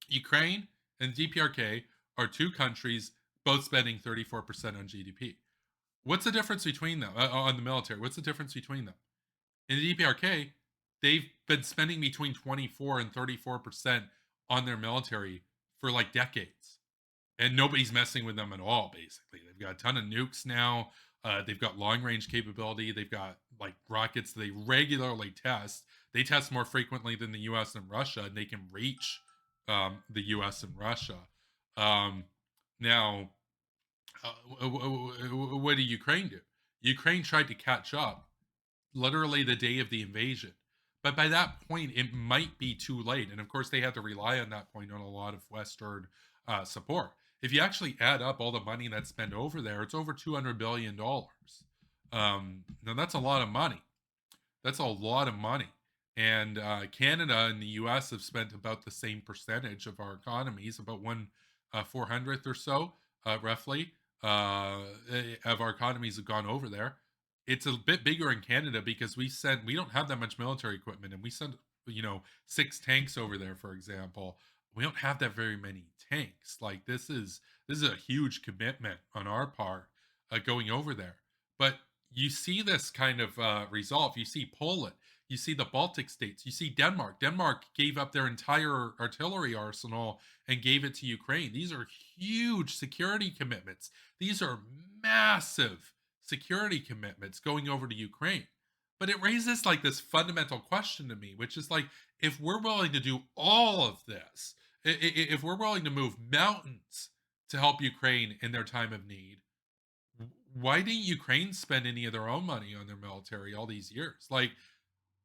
Ukraine and DPRK are two countries both spending 34% on GDP. What's the difference between them on the military? What's the difference between them? In the DPRK, they've been spending between 24 and 34% on their military for like decades. And nobody's messing with them at all, basically. They've got a ton of nukes now. They've got long range capability. They've got like rockets they regularly test. They test more frequently than the US and Russia, and they can reach the US and Russia. Um, now, what did Ukraine do? Ukraine tried to catch up literally the day of the invasion. But by that point, it might be too late. And of course, they had to rely on that point on a lot of Western support. If you actually add up all the money that's spent over there, it's over $200 billion. Now, that's a lot of money. That's a lot of money. And Canada and the US have spent about the same percentage of our economies, about 1/400th or so, roughly, of our economies have gone over there. It's a bit bigger in Canada because we don't have that much military equipment, and we sent, 6 tanks over there, for example. We don't have that very many tanks. Like, this is a huge commitment on our part, going over there. But you see this kind of resolve. You see Poland, you see the Baltic states, you see Denmark. Denmark gave up their entire artillery arsenal and gave it to Ukraine. These are huge security commitments. These are massive security commitments going over to Ukraine. But it raises like this fundamental question to me, which is like, if we're willing to do all of this, if we're willing to move mountains to help Ukraine in their time of need, why didn't Ukraine spend any of their own money on their military all these years? Like,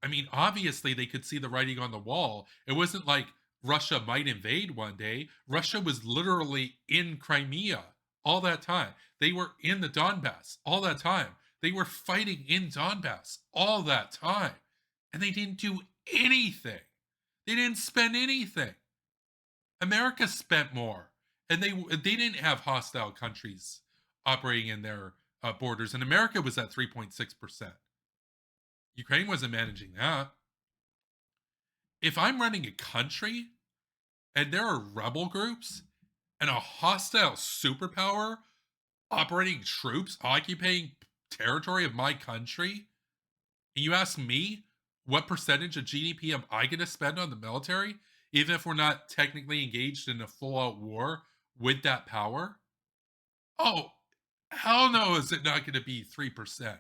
I mean, obviously they could see the writing on the wall. It wasn't like Russia might invade one day. Russia was literally in Crimea all that time. They were in the Donbass all that time. They were fighting in Donbass all that time. And they didn't do anything. They didn't spend anything. America spent more, and they didn't have hostile countries operating in their borders, and America was at 3.6%. Ukraine wasn't managing that. If I'm running a country and there are rebel groups and a hostile superpower operating troops occupying territory of my country, and you ask me what percentage of GDP am I going to spend on the military, even if we're not technically engaged in a full out war with that power? Oh, hell no, is it not going to be 3%?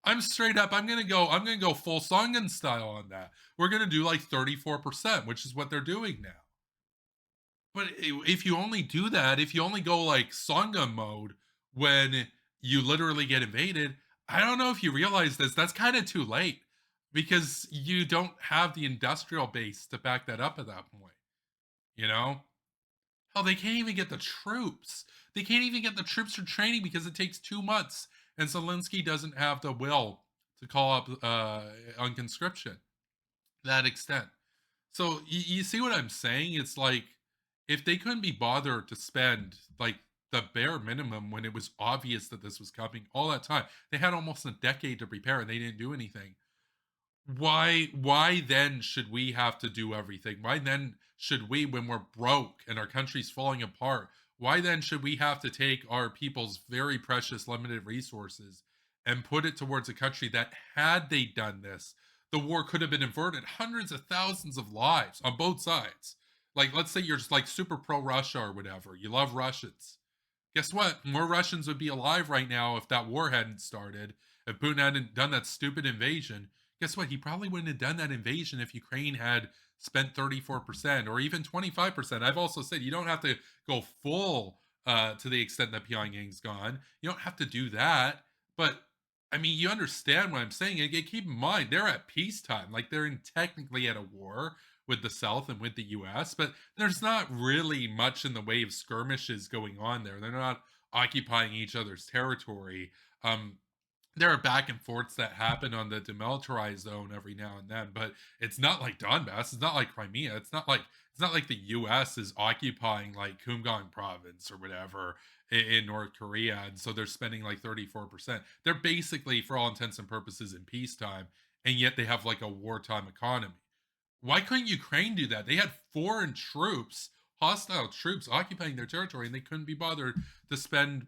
I'm straight up. I'm gonna go full Songun style on that. We're gonna do like 34%, which is what they're doing now. But if you only do that, if you only go like Songun mode when you literally get invaded, I don't know if you realize this. That's kind of too late because you don't have the industrial base to back that up at that point. You know, hell, they can't even get the troops. They can't even get the troops for training because it takes 2 months, and Zelensky doesn't have the will to call up on conscription to that extent. So you see what I'm saying? It's like, if they couldn't be bothered to spend like the bare minimum when it was obvious that this was coming all that time, they had almost a decade to prepare and they didn't do anything. Why then should we have to do everything? Why then should we, when we're broke and our country's falling apart, why then should we have to take our people's very precious limited resources and put it towards a country that, had they done this, the war could have been averted, hundreds of thousands of lives on both sides. Like, let's say you're just like super pro Russia or whatever, you love Russians. Guess what? More Russians would be alive right now if that war hadn't started, if Putin hadn't done that stupid invasion. Guess what? He probably wouldn't have done that invasion if Ukraine had spent 34% or even 25%. I've also said you don't have to go full to the extent that Pyongyang's gone. You don't have to do that. But I mean, you understand what I'm saying. And keep in mind, they're at peacetime. Like, they're technically at a war with the South and with the US, but there's not really much in the way of skirmishes going on there. They're not occupying each other's territory. Um, there are back and forths that happen on the demilitarized zone every now and then, but it's not like Donbass. It's not like Crimea. It's not like the U.S. is occupying like Kumgang province or whatever in North Korea, and so they're spending like 34%. They're basically, for all intents and purposes, in peacetime, and yet they have like a wartime economy. Why couldn't Ukraine do that? They had foreign troops, hostile troops occupying their territory, and they couldn't be bothered to spend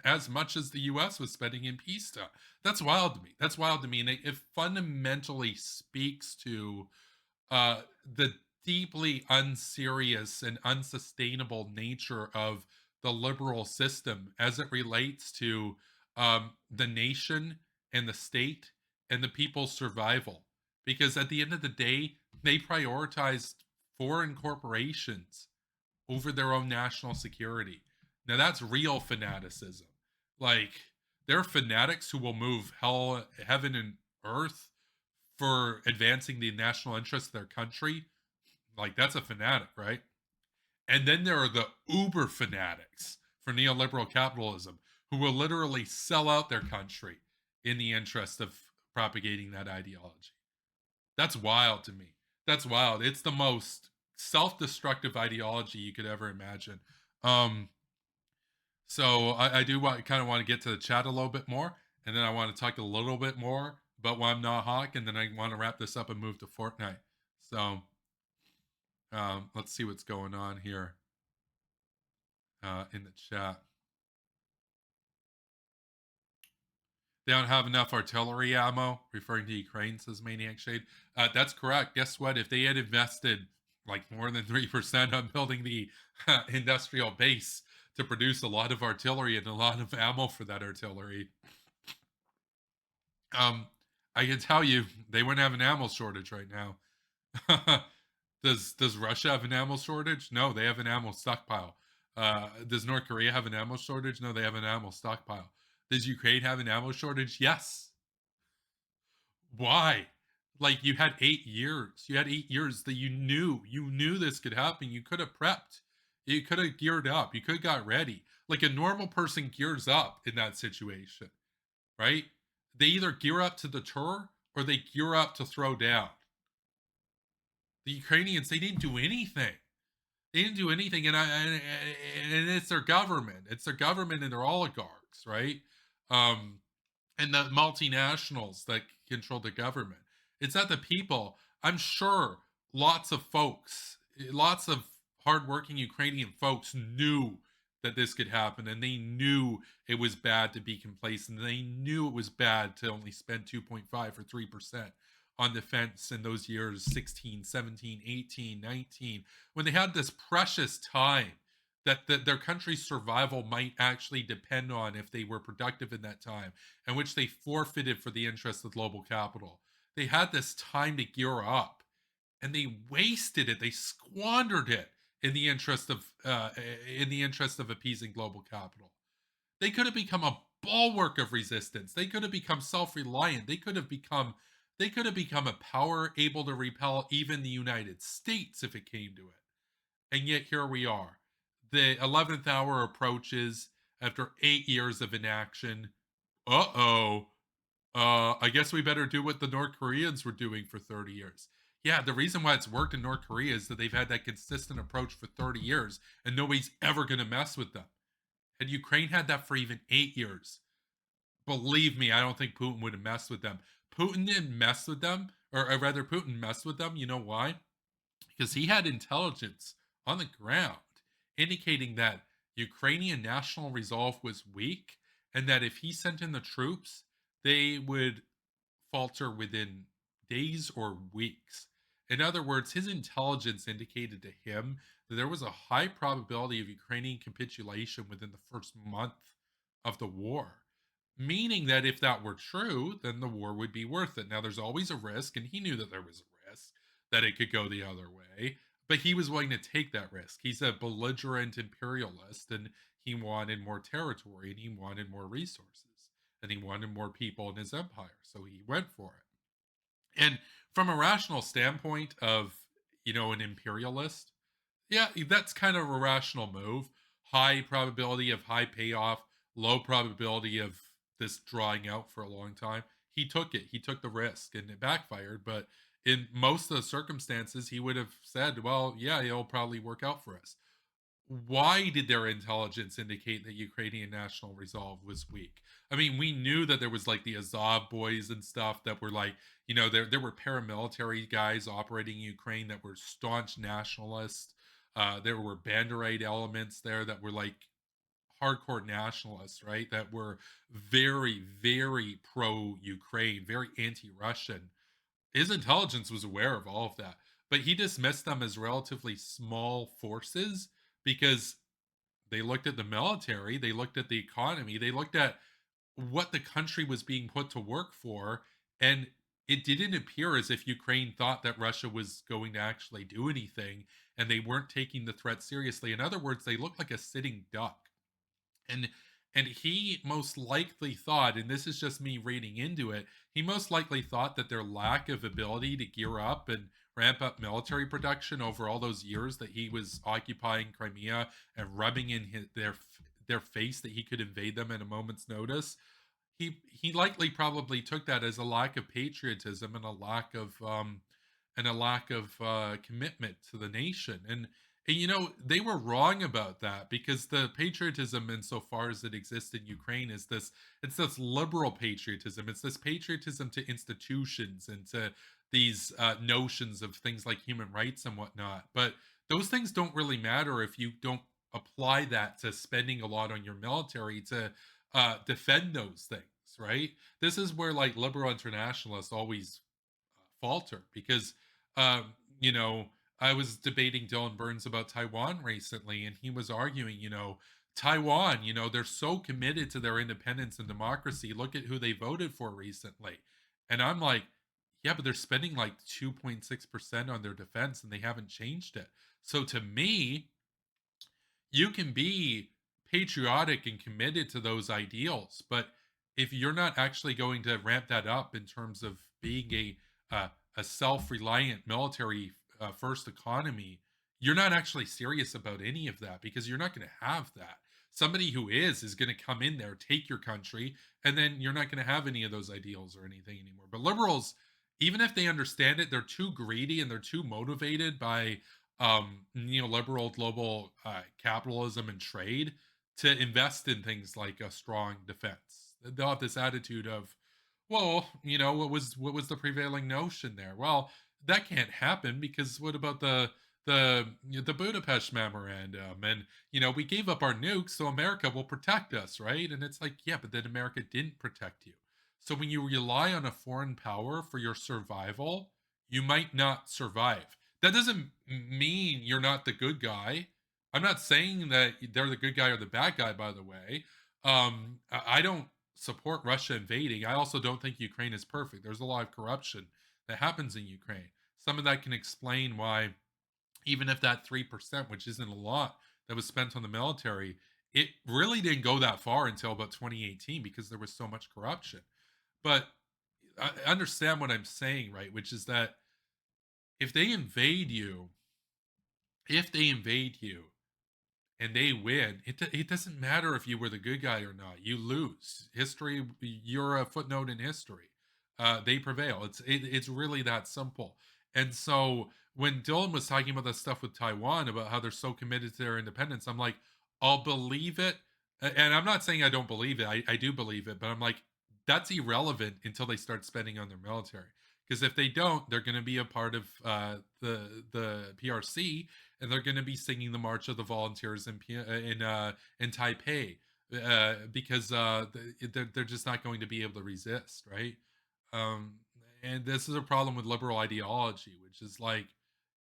as much as the US was spending in peacetime. That's wild to me. That's wild to me. And it fundamentally speaks to the deeply unserious and unsustainable nature of the liberal system as it relates to the nation and the state and the people's survival. Because at the end of the day, they prioritized foreign corporations over their own national security. Now that's real fanaticism. Like, there are fanatics who will move hell, heaven, and earth for advancing the national interests of their country, like that's a fanatic, right? And then there are the uber fanatics for neoliberal capitalism who will literally sell out their country in the interest of propagating that ideology. That's wild to me. That's wild. It's the most self-destructive ideology you could ever imagine. Um, so I do kind of want to get to the chat a little bit more, and then I want to talk a little bit more about why I'm not Hawk, and then I want to wrap this up and move to Fortnite. So let's see what's going on here in the chat. They don't have enough artillery ammo, referring to Ukraine, says Maniac Shade. That's correct. Guess what? If they had invested like more than 3% on building the industrial base to produce a lot of artillery and a lot of ammo for that artillery, um, I can tell you they wouldn't have an ammo shortage right now. Does Russia have an ammo shortage? No, they have an ammo stockpile. Does North Korea have an ammo shortage? No, they have an ammo stockpile. Does Ukraine have an ammo shortage? Yes. Why? Like you had 8 years. You had 8 years that you knew this could happen. You could have prepped. You could have geared up. You could have got ready. Like a normal person gears up in that situation, right? They either gear up to deter or they gear up to throw down. The Ukrainians, they didn't do anything. They didn't do anything, and it's their government. It's their government and their oligarchs, right? Um, and the multinationals that control the government. It's not the people. I'm sure lots of folks, lots of hardworking Ukrainian folks knew that this could happen, and they knew it was bad to be complacent. They knew it was bad to only spend 2.5 or 3% on defense in those years 16, 17, 18, 19, when they had this precious time that their country's survival might actually depend on if they were productive in that time, and which they forfeited for the interest of global capital. They had this time to gear up, and they wasted it. They squandered it in the interest of appeasing global capital. They could have become a bulwark of resistance. They could have become self-reliant. They could have become a power able to repel even the United States if it came to it. And yet here we are. The 11th hour approaches after 8 years of inaction. Uh-oh. I guess we better do what the North Koreans were doing for 30 years. Yeah, the reason why it's worked in North Korea is that they've had that consistent approach for 30 years and nobody's ever going to mess with them. Had Ukraine had that for even 8 years, believe me, I don't think Putin would have messed with them. Putin didn't mess with them, or rather, Putin messed with them. You know why? Because he had intelligence on the ground indicating that Ukrainian national resolve was weak and that if he sent in the troops, they would falter within days or weeks. In other words, his intelligence indicated to him that there was a high probability of Ukrainian capitulation within the first month of the war. Meaning that if that were true, then the war would be worth it. Now, there's always a risk, and he knew that there was a risk that it could go the other way, but he was willing to take that risk. He's a belligerent imperialist, and he wanted more territory, and he wanted more resources, and he wanted more people in his empire. So he went for it. And from a rational standpoint of, an imperialist, yeah, that's kind of a rational move. High probability of high payoff, low probability of this drawing out for a long time. He took it. He took the risk and it backfired. But in most of the circumstances, he would have said, well, yeah, it'll probably work out for us. Why did their intelligence indicate that Ukrainian national resolve was weak? I mean, we knew that there was like the Azov boys and stuff that were like, there were paramilitary guys operating in Ukraine that were staunch nationalists. There were Banderite elements there that were like hardcore nationalists, right? That were very, very pro Ukraine, very anti Russian. His intelligence was aware of all of that, but he dismissed them as relatively small forces because they looked at the military, they looked at the economy, they looked at what the country was being put to work for, and it didn't appear as if Ukraine thought that Russia was going to actually do anything, and they weren't taking the threat seriously. In other words, they looked like a sitting duck. And And he most likely thought, and this is just me reading into it, he most likely thought that their lack of ability to gear up and ramp up military production over all those years that he was occupying Crimea and rubbing in their face that he could invade them at a moment's notice. He likely probably took that as a lack of patriotism and a lack of commitment to the nation. And they were wrong about that, because the patriotism, insofar as it exists in Ukraine, is this liberal patriotism. It's this patriotism to institutions and to these notions of things like human rights and whatnot. But those things don't really matter if you don't apply that to spending a lot on your military to defend those things, right? This is where like liberal internationalists always falter, because um, you know I was debating Dylan Burns about Taiwan recently, and he was arguing, Taiwan, they're so committed to their independence and democracy. Look at who they voted for recently. And I'm like, yeah, but they're spending like 2.6% on their defense and they haven't changed it. So to me, you can be patriotic and committed to those ideals, but if you're not actually going to ramp that up in terms of being a self-reliant military first economy, you're not actually serious about any of that, because you're not going to have that. Somebody who is going to come in there, take your country, and then you're not going to have any of those ideals or anything anymore. But liberals, even if they understand it, they're too greedy and they're too motivated by neoliberal global capitalism and trade to invest in things like a strong defense. They'll have this attitude of, well, what was the prevailing notion there? Well, that can't happen, because what about the Budapest Memorandum? And we gave up our nukes, so America will protect us, right? And it's like, yeah, but then America didn't protect you. So when you rely on a foreign power for your survival, you might not survive. That doesn't mean you're not the good guy. I'm not saying that they're the good guy or the bad guy, by the way. I don't support Russia invading. I also don't think Ukraine is perfect. There's a lot of corruption that happens in Ukraine. Some of that can explain why, even if that 3%, which isn't a lot, that was spent on the military, it really didn't go that far until about 2018, because there was so much corruption. But I understand what I'm saying, right? Which is that if they invade you, if they invade you and they win, it doesn't matter if you were the good guy or not. You lose. History, you're a footnote in history. They prevail. It's really that simple. And so when Dylan was talking about that stuff with Taiwan, about how they're so committed to their independence, I'm like, I'll believe it. And I'm not saying I don't believe it. I do believe it, but I'm like, that's irrelevant until they start spending on their military. Because if they don't, they're going to be a part of the PRC, and they're going to be singing the March of the Volunteers in Taipei, because they're just not going to be able to resist, right? Um, and this is a problem with liberal ideology, which is like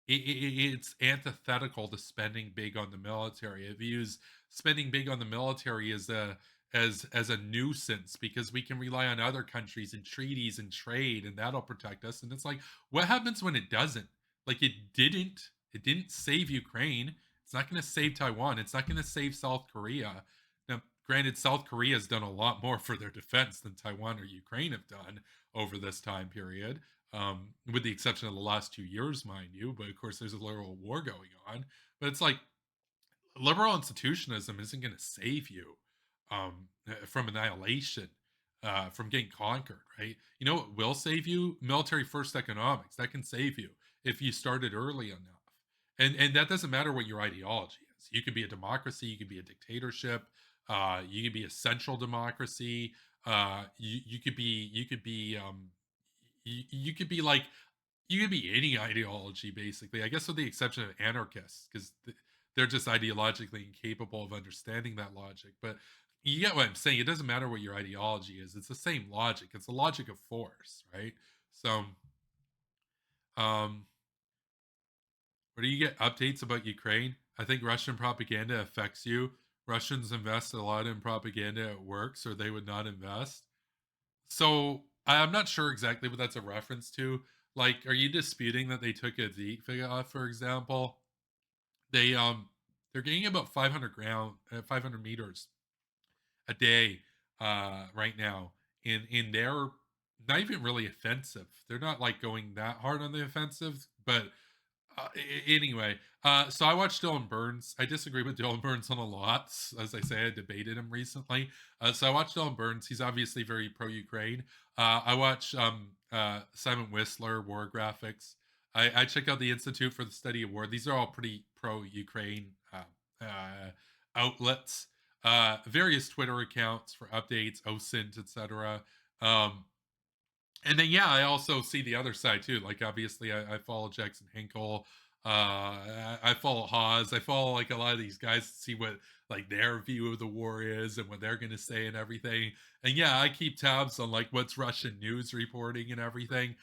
it's antithetical to spending big on the military. It views spending big on the military as a nuisance, because we can rely on other countries and treaties and trade, and that'll protect us. And it's like, what happens when it doesn't? Like, it didn't save Ukraine. It's not going to save Taiwan. It's not going to save South Korea. Now, granted, South Korea has done a lot more for their defense than Taiwan or Ukraine have done over this time period, with the exception of the last 2 years, mind you. But of course, there's a literal war going on. But it's like, liberal institutionalism isn't going to save you from annihilation, from getting conquered, right? You know what will save you? Military first economics. That can save you if you started early enough. And that doesn't matter what your ideology is. You could be a democracy, you could be a dictatorship, you could be a central democracy, you could be like, you could be any ideology, basically. I guess with the exception of anarchists, because they're just ideologically incapable of understanding that logic. But you get what I'm saying. It doesn't matter what your ideology is. It's the same logic. It's the logic of force, right? So, um, where do you get updates about Ukraine? I think Russian propaganda affects you. Russians invest a lot in propaganda. It works, or they would not invest. So I'm not sure exactly what that's a reference to. Like, are you disputing that they took a Zeke figure off, for example? They they're gaining about 500 meters a day right now in their not even really offensive. They're not like going that hard on the offensive, but anyway, so I watched Dylan Burns. I disagree with Dylan Burns on a lot. As I say, I debated him recently. So I watched Dylan Burns. He's obviously very pro-Ukraine. I watch Simon Whistler, War Graphics. I check out the Institute for the Study of War. These are all pretty pro-Ukraine outlets. Various Twitter accounts for updates, OSINT, etc. Um, and then yeah, I also see the other side too. Like obviously, I follow Jackson Hinkle. I follow Hawes. I follow like a lot of these guys to see what like their view of the war is and what they're going to say and everything. And yeah, I keep tabs on like what's Russian news reporting and everything.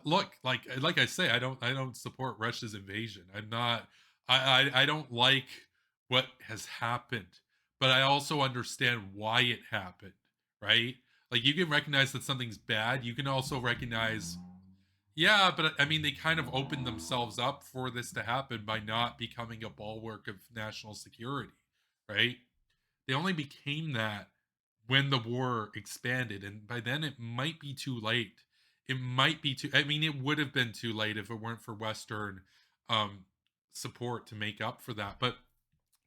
Look, like I say, I don't support Russia's invasion. I'm not. I don't like what has happened, but I also understand why it happened. Right? Like you can recognize that something's bad. You can also recognize, yeah, but I mean, they kind of opened themselves up for this to happen by not becoming a bulwark of national security, right? They only became that when the war expanded, and by then it might be too late. It might be too. I mean, it would have been too late if it weren't for Western um, support to make up for that. But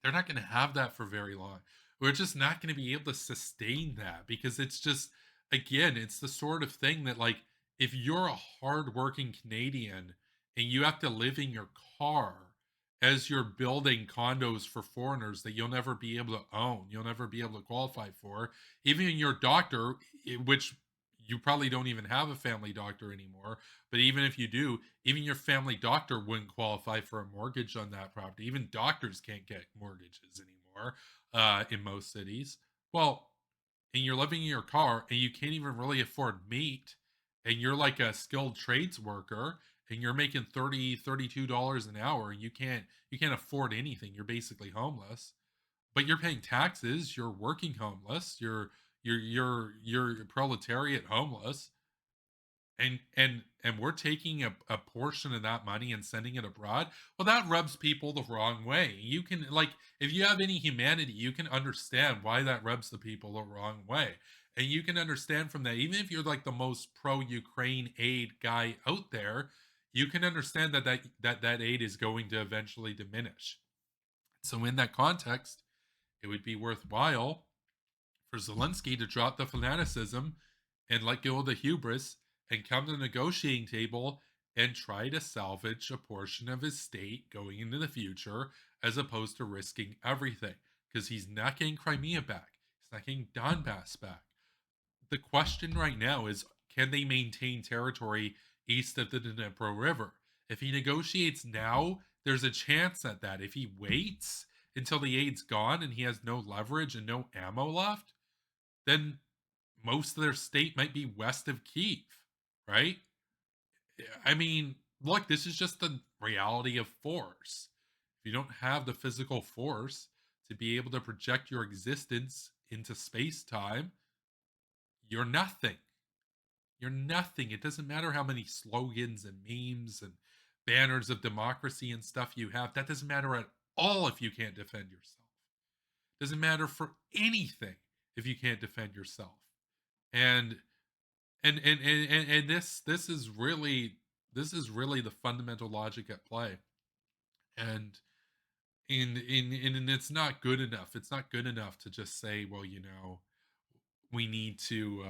they're not going to have that for very long. We're just not going to be able to sustain that because it's just, again, it's the sort of thing that, like, if you're a hardworking Canadian and you have to live in your car as you're building condos for foreigners that you'll never be able to own, you'll never be able to qualify for, even your doctor, which you probably don't even have a family doctor anymore, but even if you do, even your family doctor wouldn't qualify for a mortgage on that property. Even doctors can't get mortgages anymore in most cities. Well, and you're living in your car and you can't even really afford meat, and you're like a skilled trades worker and you're making 32 dollars an hour and you can't afford anything. You're basically homeless, but you're paying taxes. You're working homeless. You're proletariat homeless, and we're taking a portion of that money and sending it abroad. Well, that rubs people the wrong way. You can, like, if you have any humanity, you can understand why that rubs the people the wrong way, and you can understand from that, even if you're like the most pro Ukraine aid guy out there, you can understand that aid is going to eventually diminish. So in that context, it would be worthwhile for Zelensky to drop the fanaticism and let go of the hubris and come to the negotiating table and try to salvage a portion of his state going into the future as opposed to risking everything, because he's not getting Crimea back. He's not getting Donbass back. The question right now is, can they maintain territory east of the Dnipro River? If he negotiates now, there's a chance at that. If he waits until the aid's gone and he has no leverage and no ammo left, then most of their state might be west of Kiev, right? I mean, look, this is just the reality of force. If you don't have the physical force to be able to project your existence into space time, you're nothing. You're nothing. It doesn't matter how many slogans and memes and banners of democracy and stuff you have. That doesn't matter at all if you can't defend yourself. Doesn't matter for anything if you can't defend yourself. And and this is really the fundamental logic at play. And in it's not good enough. It's not good enough to just say, well, we need to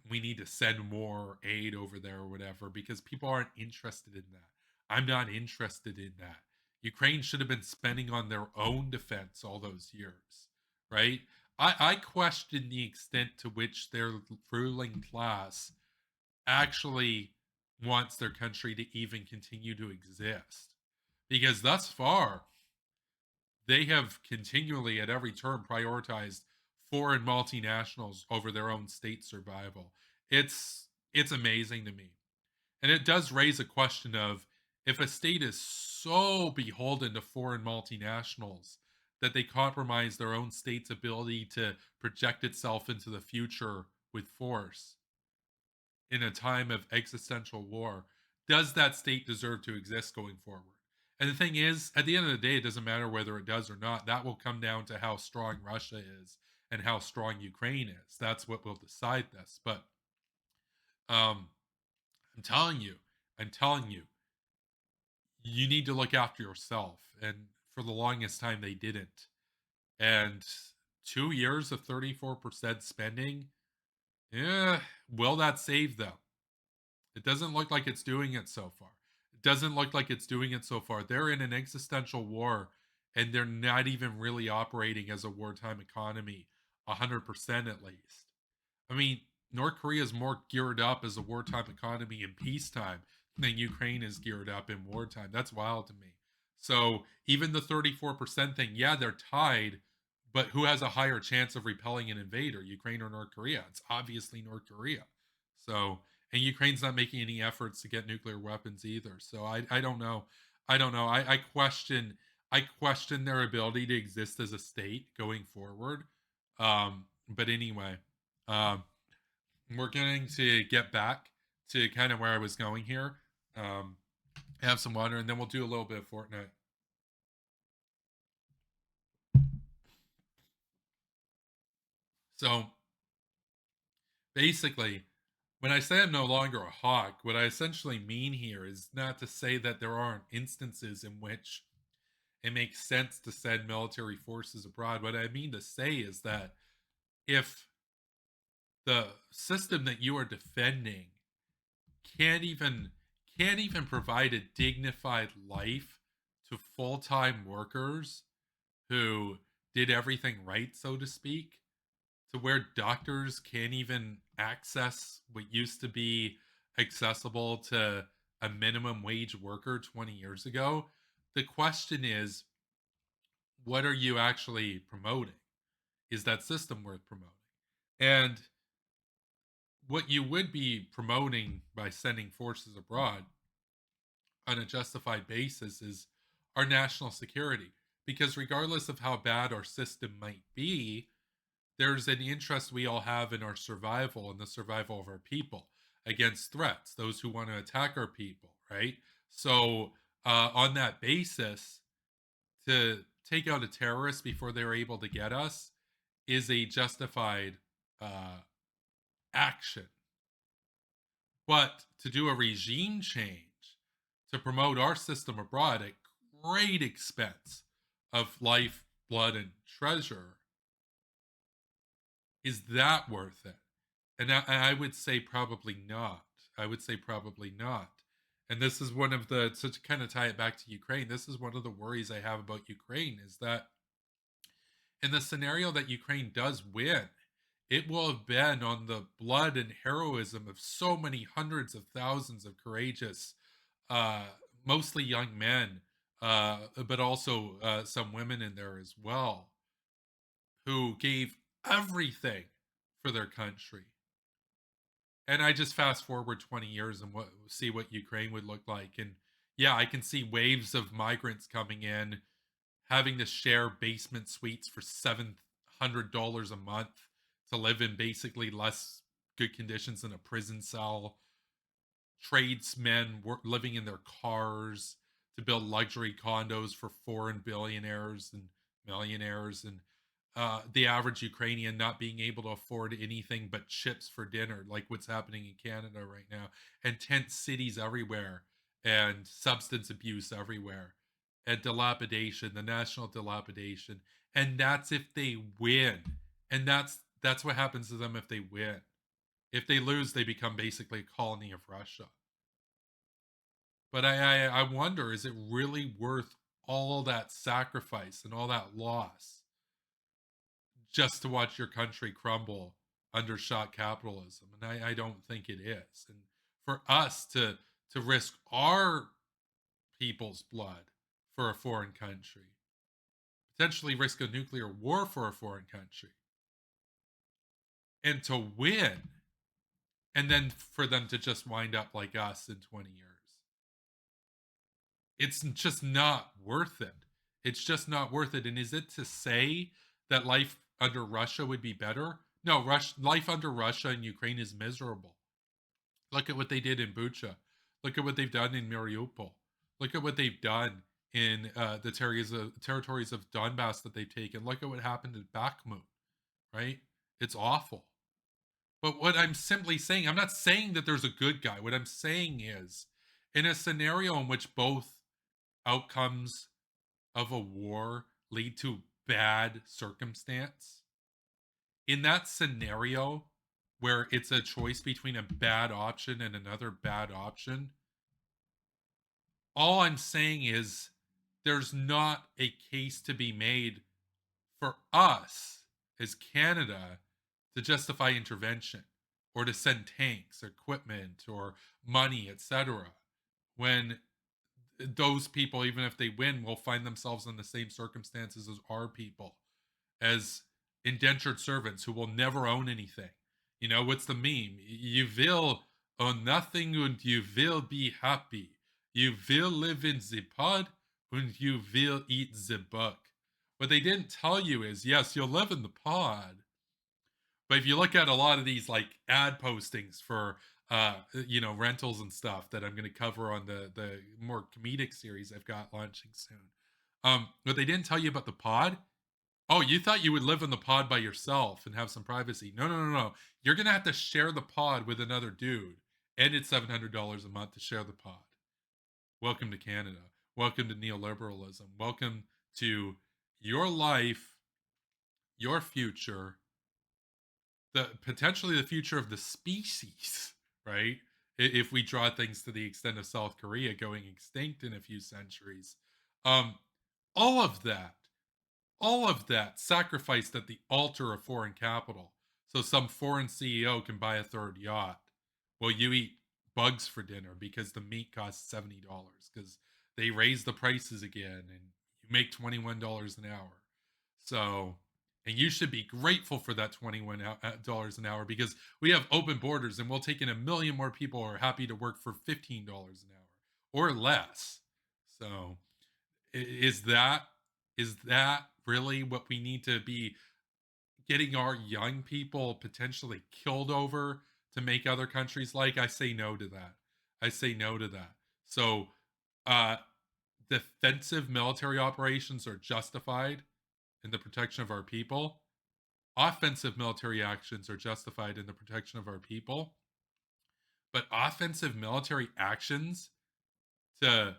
we need to send more aid over there or whatever, because people aren't interested in that. I'm not interested in that. Ukraine should have been spending on their own defense all those years, right? I question the extent to which their ruling class actually wants their country to even continue to exist. Because thus far, they have continually at every turn prioritized foreign multinationals over their own state survival. It's amazing to me. And it does raise a question of, if a state is so beholden to foreign multinationals that they compromise their own state's ability to project itself into the future with force in a time of existential war, does that state deserve to exist going forward? And the thing is, at the end of the day, it doesn't matter whether it does or not. That will come down to how strong Russia is and how strong Ukraine is. That's what will decide this. But um, I'm telling you, I'm telling you, you need to look after yourself. And for the longest time, they didn't. And 2 years of 34% spending, yeah, will that save them? It doesn't look like it's doing it so far. It doesn't look like it's doing it so far. They're in an existential war and they're not even really operating as a wartime economy 100% at least. I mean, North Korea is more geared up as a wartime economy in peacetime than Ukraine is geared up in wartime. That's wild to me. So even the 34% thing, yeah, they're tied, but who has a higher chance of repelling an invader, Ukraine or North Korea? It's obviously North Korea. So, and Ukraine's not making any efforts to get nuclear weapons either. So I don't know. I don't know. I question their ability to exist as a state going forward. But anyway, um, we're going to get back to kind of where I was going here. Um, have some water, and then we'll do a little bit of Fortnite. So basically, when I say I'm no longer a hawk, what I essentially mean here is not to say that there aren't instances in which it makes sense to send military forces abroad. What I mean to say is that if the system that you are defending can't even can't even provide a dignified life to full-time workers who did everything right, so to speak, to where doctors can't even access what used to be accessible to a minimum wage worker 20 years ago. The question is, what are you actually promoting? Is that system worth promoting? And what you would be promoting by sending forces abroad on a justified basis is our national security. Because regardless of how bad our system might be, there's an interest we all have in our survival and the survival of our people against threats, those who want to attack our people, right? So, on that basis, to take out a terrorist before they're able to get us is a justified uh, action. But to do a regime change to promote our system abroad at great expense of life, blood, and treasure, is that worth it? And I would say probably not. I would say probably not. And this is one of the, to kind of tie it back to Ukraine, this is one of the worries I have about Ukraine is that in the scenario that Ukraine does win, it will have been on the blood and heroism of so many hundreds of thousands of courageous, uh, mostly young men, but also some women in there as well, who gave everything for their country. And I just fast forward 20 years and see what Ukraine would look like. And yeah, I can see waves of migrants coming in, having to share basement suites for $700 a month to live in basically less good conditions than a prison cell, tradesmen living in their cars to build luxury condos for foreign billionaires and millionaires, and the average Ukrainian not being able to afford anything but chips for dinner, like what's happening in Canada right now, and tent cities everywhere, and substance abuse everywhere, and dilapidation, the national dilapidation, and that's if they win, and that's what happens to them if they win. If they lose, they become basically a colony of Russia. But I wonder, is it really worth all that sacrifice and all that loss just to watch your country crumble under shock capitalism? And I don't think it is. And for us to risk our people's blood for a foreign country, potentially risk a nuclear war for a foreign country, and to win, and then for them to just wind up like us in 20 years. It's just not worth it. It's just not worth it. And is it to say that life under Russia would be better? No, life under Russia and Ukraine is miserable. Look at what they did in Bucha. Look at what they've done in Mariupol. Look at what they've done in the territories of Donbass that they've taken. Look at what happened in Bakhmut. right? It's awful. But what I'm simply saying, I'm not saying that there's a good guy. What I'm saying is, in a scenario in which both outcomes of a war lead to bad circumstance, in that scenario where it's a choice between a bad option and another bad option, all I'm saying is there's not a case to be made for us as Canada to justify intervention or to send tanks, equipment, or money, etc. When those people, even if they win, will find themselves in the same circumstances as our people, as indentured servants who will never own anything. You know, what's the meme? You will own nothing and you will be happy. You will live in the pod and you will eat the bug. What they didn't tell you is, yes, you'll live in the pod, but if you look at a lot of these like ad postings for rentals and stuff that I'm going to cover on the more comedic series I've got launching soon. What they didn't tell you about the pod. Oh, you thought you would live in the pod by yourself and have some privacy. No, no, no, no. You're going to have to share the pod with another dude. And it's $700 a month to share the pod. Welcome to Canada. Welcome to neoliberalism. Welcome to your life, your future, the potentially the future of the species, right? If we draw things to the extent of South Korea going extinct in a few centuries. Um, all of that sacrificed at the altar of foreign capital so some foreign CEO can buy a third yacht while you eat bugs for dinner because the meat costs $70 because they raised the prices again and you make $21 an hour. So, and you should be grateful for that $21 an hour because we have open borders and we'll take in a million more people who are happy to work for $15 an hour or less. So, is that really what we need to be getting our young people potentially killed over to make other countries like? I say no to that. I say no to that. So, uh, defensive military operations are justified in the protection of our people. Offensive military actions are justified in the protection of our people. But offensive military actions to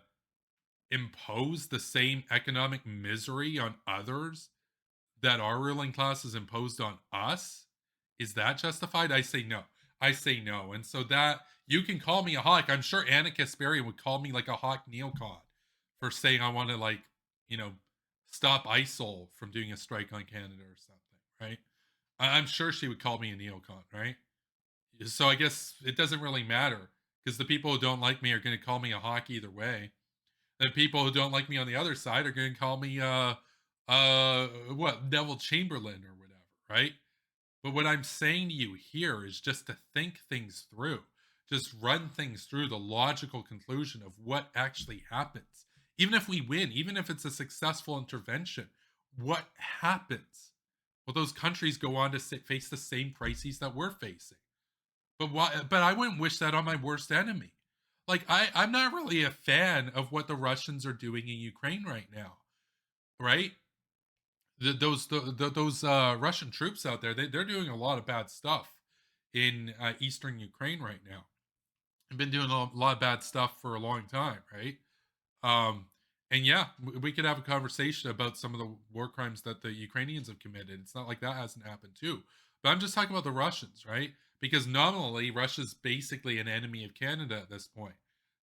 impose the same economic misery on others that our ruling class has imposed on us, is that justified? I say no. I say no. And so that you can call me a hawk. I'm sure Anna Kasparian would call me like a hawk neocon for saying I want to like, you know, stop ISIL from doing a strike on Canada or something, right? I'm sure she would call me a neocon, right? So I guess it doesn't really matter because the people who don't like me are going to call me a hawk either way. The people who don't like me on the other side are going to call me what, Neville Chamberlain or whatever, right? But what I'm saying to you here is just to think things through. Just run things through the logical conclusion of what actually happens. Even if we win, even if it's a successful intervention, what happens? Well, those countries go on to face the same crises that we're facing. But why? But I wouldn't wish that on my worst enemy. Like I'm not really a fan of what the Russians are doing in Ukraine right now, right? Those Russian troops out there, they're doing a lot of bad stuff in eastern Ukraine right now. They've been doing a lot of bad stuff for a long time, right? Um, and yeah, we could have a conversation about some of the war crimes that the Ukrainians have committed. It's not like that hasn't happened too. But I'm just talking about the Russians, right? Because nominally, Russia's basically an enemy of Canada at this point.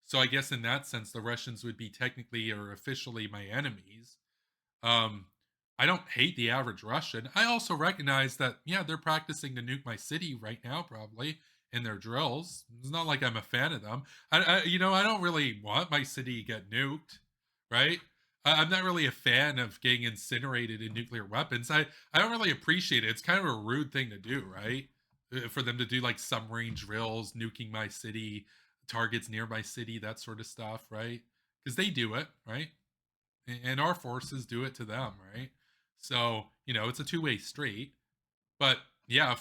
So I guess in that sense, the Russians would be technically or officially my enemies. Um, I don't hate the average Russian. I also recognize that, yeah, they're practicing to nuke my city right now, probably in their drills. It's not like I'm a fan of them. I don't really want my city to get nuked, right? I'm not really a fan of getting incinerated in nuclear weapons. I don't really appreciate it. It's kind of a rude thing to do, right? For them to do like submarine drills, nuking my city, targets near my city, that sort of stuff, right? Because they do it, right? And our forces do it to them, right? So it's a two-way street. But yeah,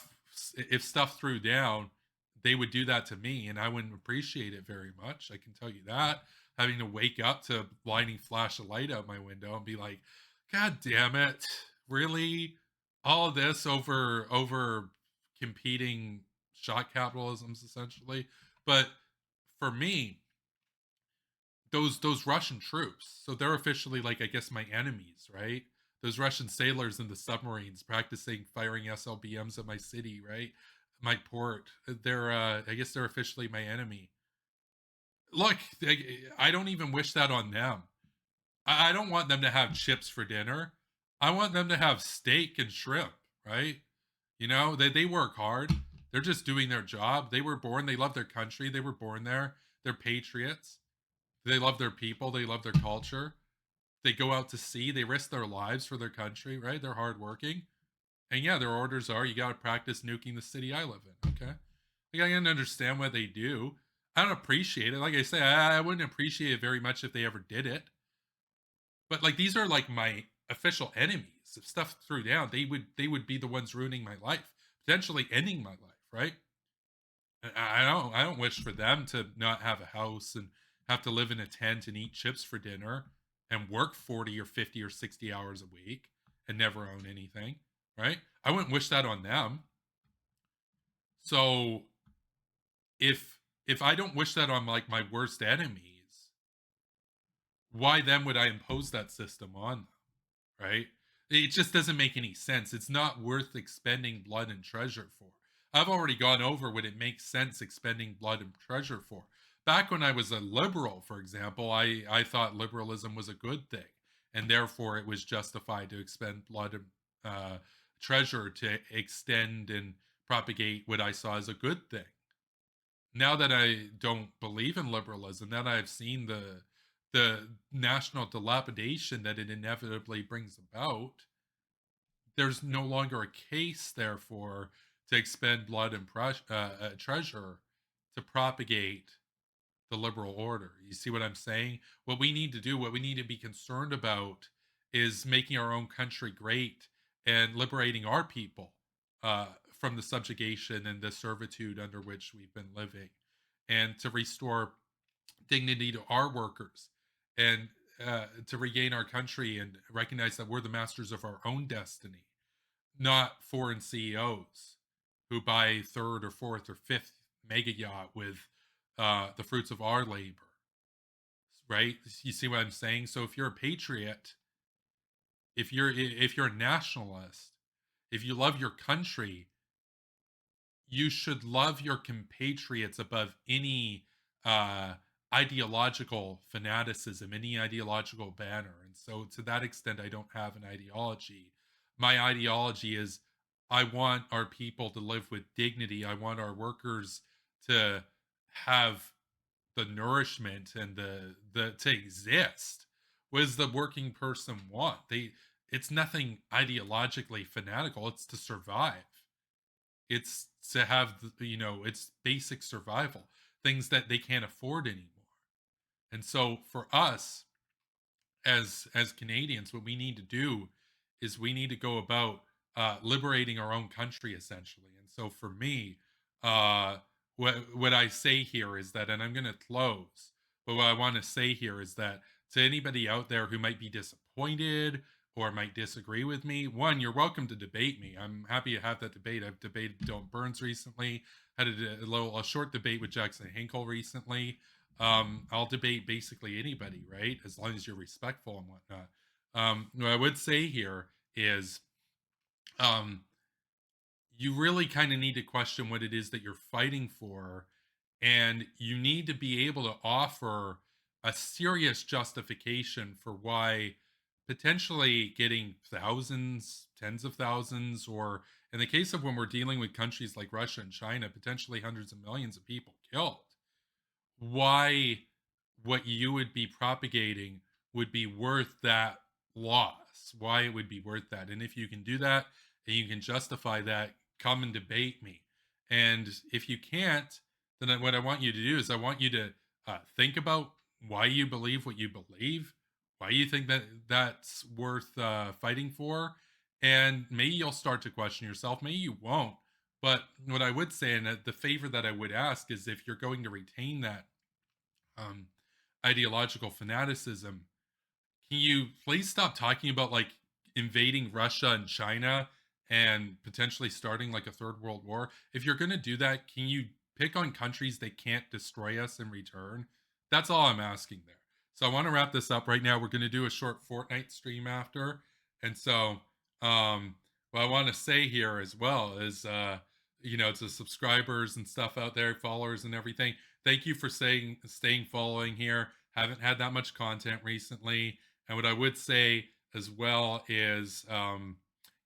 if stuff threw down, they would do that to me, and I wouldn't appreciate it very much. I can tell you that. Having to wake up to blinding flash of light out my window and be like, "God damn it, really? all of this over competing shock capitalisms essentially. But for me, those Russian troops, so they're officially like I guess my enemies, right? Those Russian sailors in the submarines practicing firing SLBMs at my city, right? My port. They're I guess they're officially my enemy. Look, I don't even wish that on them. I don't want them to have chips for dinner. I want them to have steak and shrimp, right? You know, they work hard. They're just doing their job. They were born, they love their country. They were born there. They're patriots. They love their people. They love their culture. They go out to sea. They risk their lives for their country, right? They're hardworking. And yeah, their orders are you got to practice nuking the city I live in. Okay. Like, I can understand what they do. I don't appreciate it. Like I say, I wouldn't appreciate it very much if they ever did it. But like these are like my official enemies. If stuff threw down, they would be the ones ruining my life, potentially ending my life, right? I don't wish for them to not have a house and have to live in a tent and eat chips for dinner and work 40 or 50 or 60 hours a week and never own anything, right? I wouldn't wish that on them. So if I don't wish that on like my worst enemies, why then would I impose that system on them, right? It just doesn't make any sense. It's not worth expending blood and treasure for. I've already gone over what it makes sense expending blood and treasure for. Back when I was a liberal, for example, I thought liberalism was a good thing, and therefore it was justified to expend blood and treasure to extend and propagate what I saw as a good thing. Now that I don't believe in liberalism, now that I've seen the national dilapidation that it inevitably brings about, there's no longer a case, therefore, to expend blood and treasure to propagate the liberal order. You see what I'm saying? What we need to do, what we need to be concerned about, is making our own country great and liberating our people from the subjugation and the servitude under which we've been living, and to restore dignity to our workers and to regain our country and recognize that we're the masters of our own destiny, not foreign CEOs who buy third or fourth or fifth mega yacht with the fruits of our labor. Right? You see what I'm saying? So if you're a patriot, if you're a nationalist, if you love your country, you should love your compatriots above any uh ideological fanaticism, any ideological banner. And so to that extent I don't have an ideology. My ideology is I want our people to live with dignity. I want our workers to have the nourishment and the to exist. What does the working person want? They It's nothing ideologically fanatical, it's to survive. It's to have it's basic survival, things that they can't afford anymore. And so for us as Canadians, what we need to do is we need to go about liberating our own country essentially. And so for me, what I say here is that, and I'm going to close, but what I want to say here is that to anybody out there who might be disappointed or might disagree with me, one, you're welcome to debate me. I'm happy to have that debate. I've debated Dylan Burns recently, had a short debate with Jackson Hinkle recently. I'll debate basically anybody, right? As long as you're respectful and whatnot. What I would say here is um, you really kind of need to question what it is that you're fighting for, and you need to be able to offer a serious justification for why potentially getting thousands, tens of thousands, or in the case of when we're dealing with countries like Russia and China, potentially hundreds of millions of people killed, why what you would be propagating would be worth that loss, why it would be worth that. And if you can do that and you can justify that, come and debate me. And if you can't, then what I want you to do is I want you to think about why you believe what you believe, why you think that that's worth fighting for. And maybe you'll start to question yourself, maybe you won't. But what I would say, and the favor that I would ask, is if you're going to retain that um, ideological fanaticism, can you please stop talking about like invading Russia and China and potentially starting like a third world war. If you're going to do that, can you pick on countries that can't destroy us in return? That's all I'm asking there. So I want to wrap this up right now. We're going to do a short Fortnite stream after. And so what I want to say here as well is to subscribers and stuff out there, followers and everything. Thank you for staying following here. Haven't had that much content recently. And what I would say as well is I'm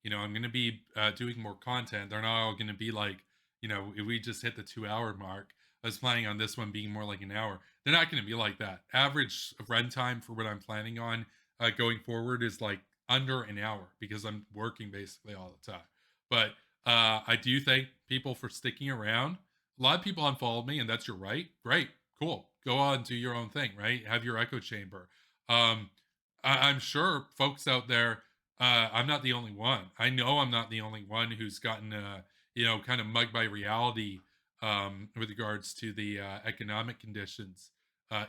going to be doing more content. They're not all going to be like, if we just hit the 2 hour mark. I was planning on this one being more like an hour. They're not going to be like that. Average runtime for what I'm planning on going forward is like under an hour because I'm working basically all the time. But I do thank people for sticking around. A lot of people unfollowed me, and that's your right. Great, cool. Go on, do your own thing, right? Have your echo chamber. Um, I'm sure folks out there, I'm not the only one. I know I'm not the only one who's gotten, kind of mugged by reality with regards to the economic conditions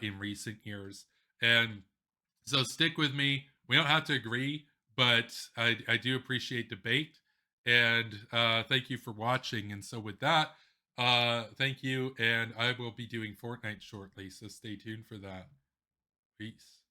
in recent years. And so stick with me. We don't have to agree, but I do appreciate debate. And thank you for watching. And so with that, thank you. And I will be doing Fortnite shortly. So stay tuned for that. Peace.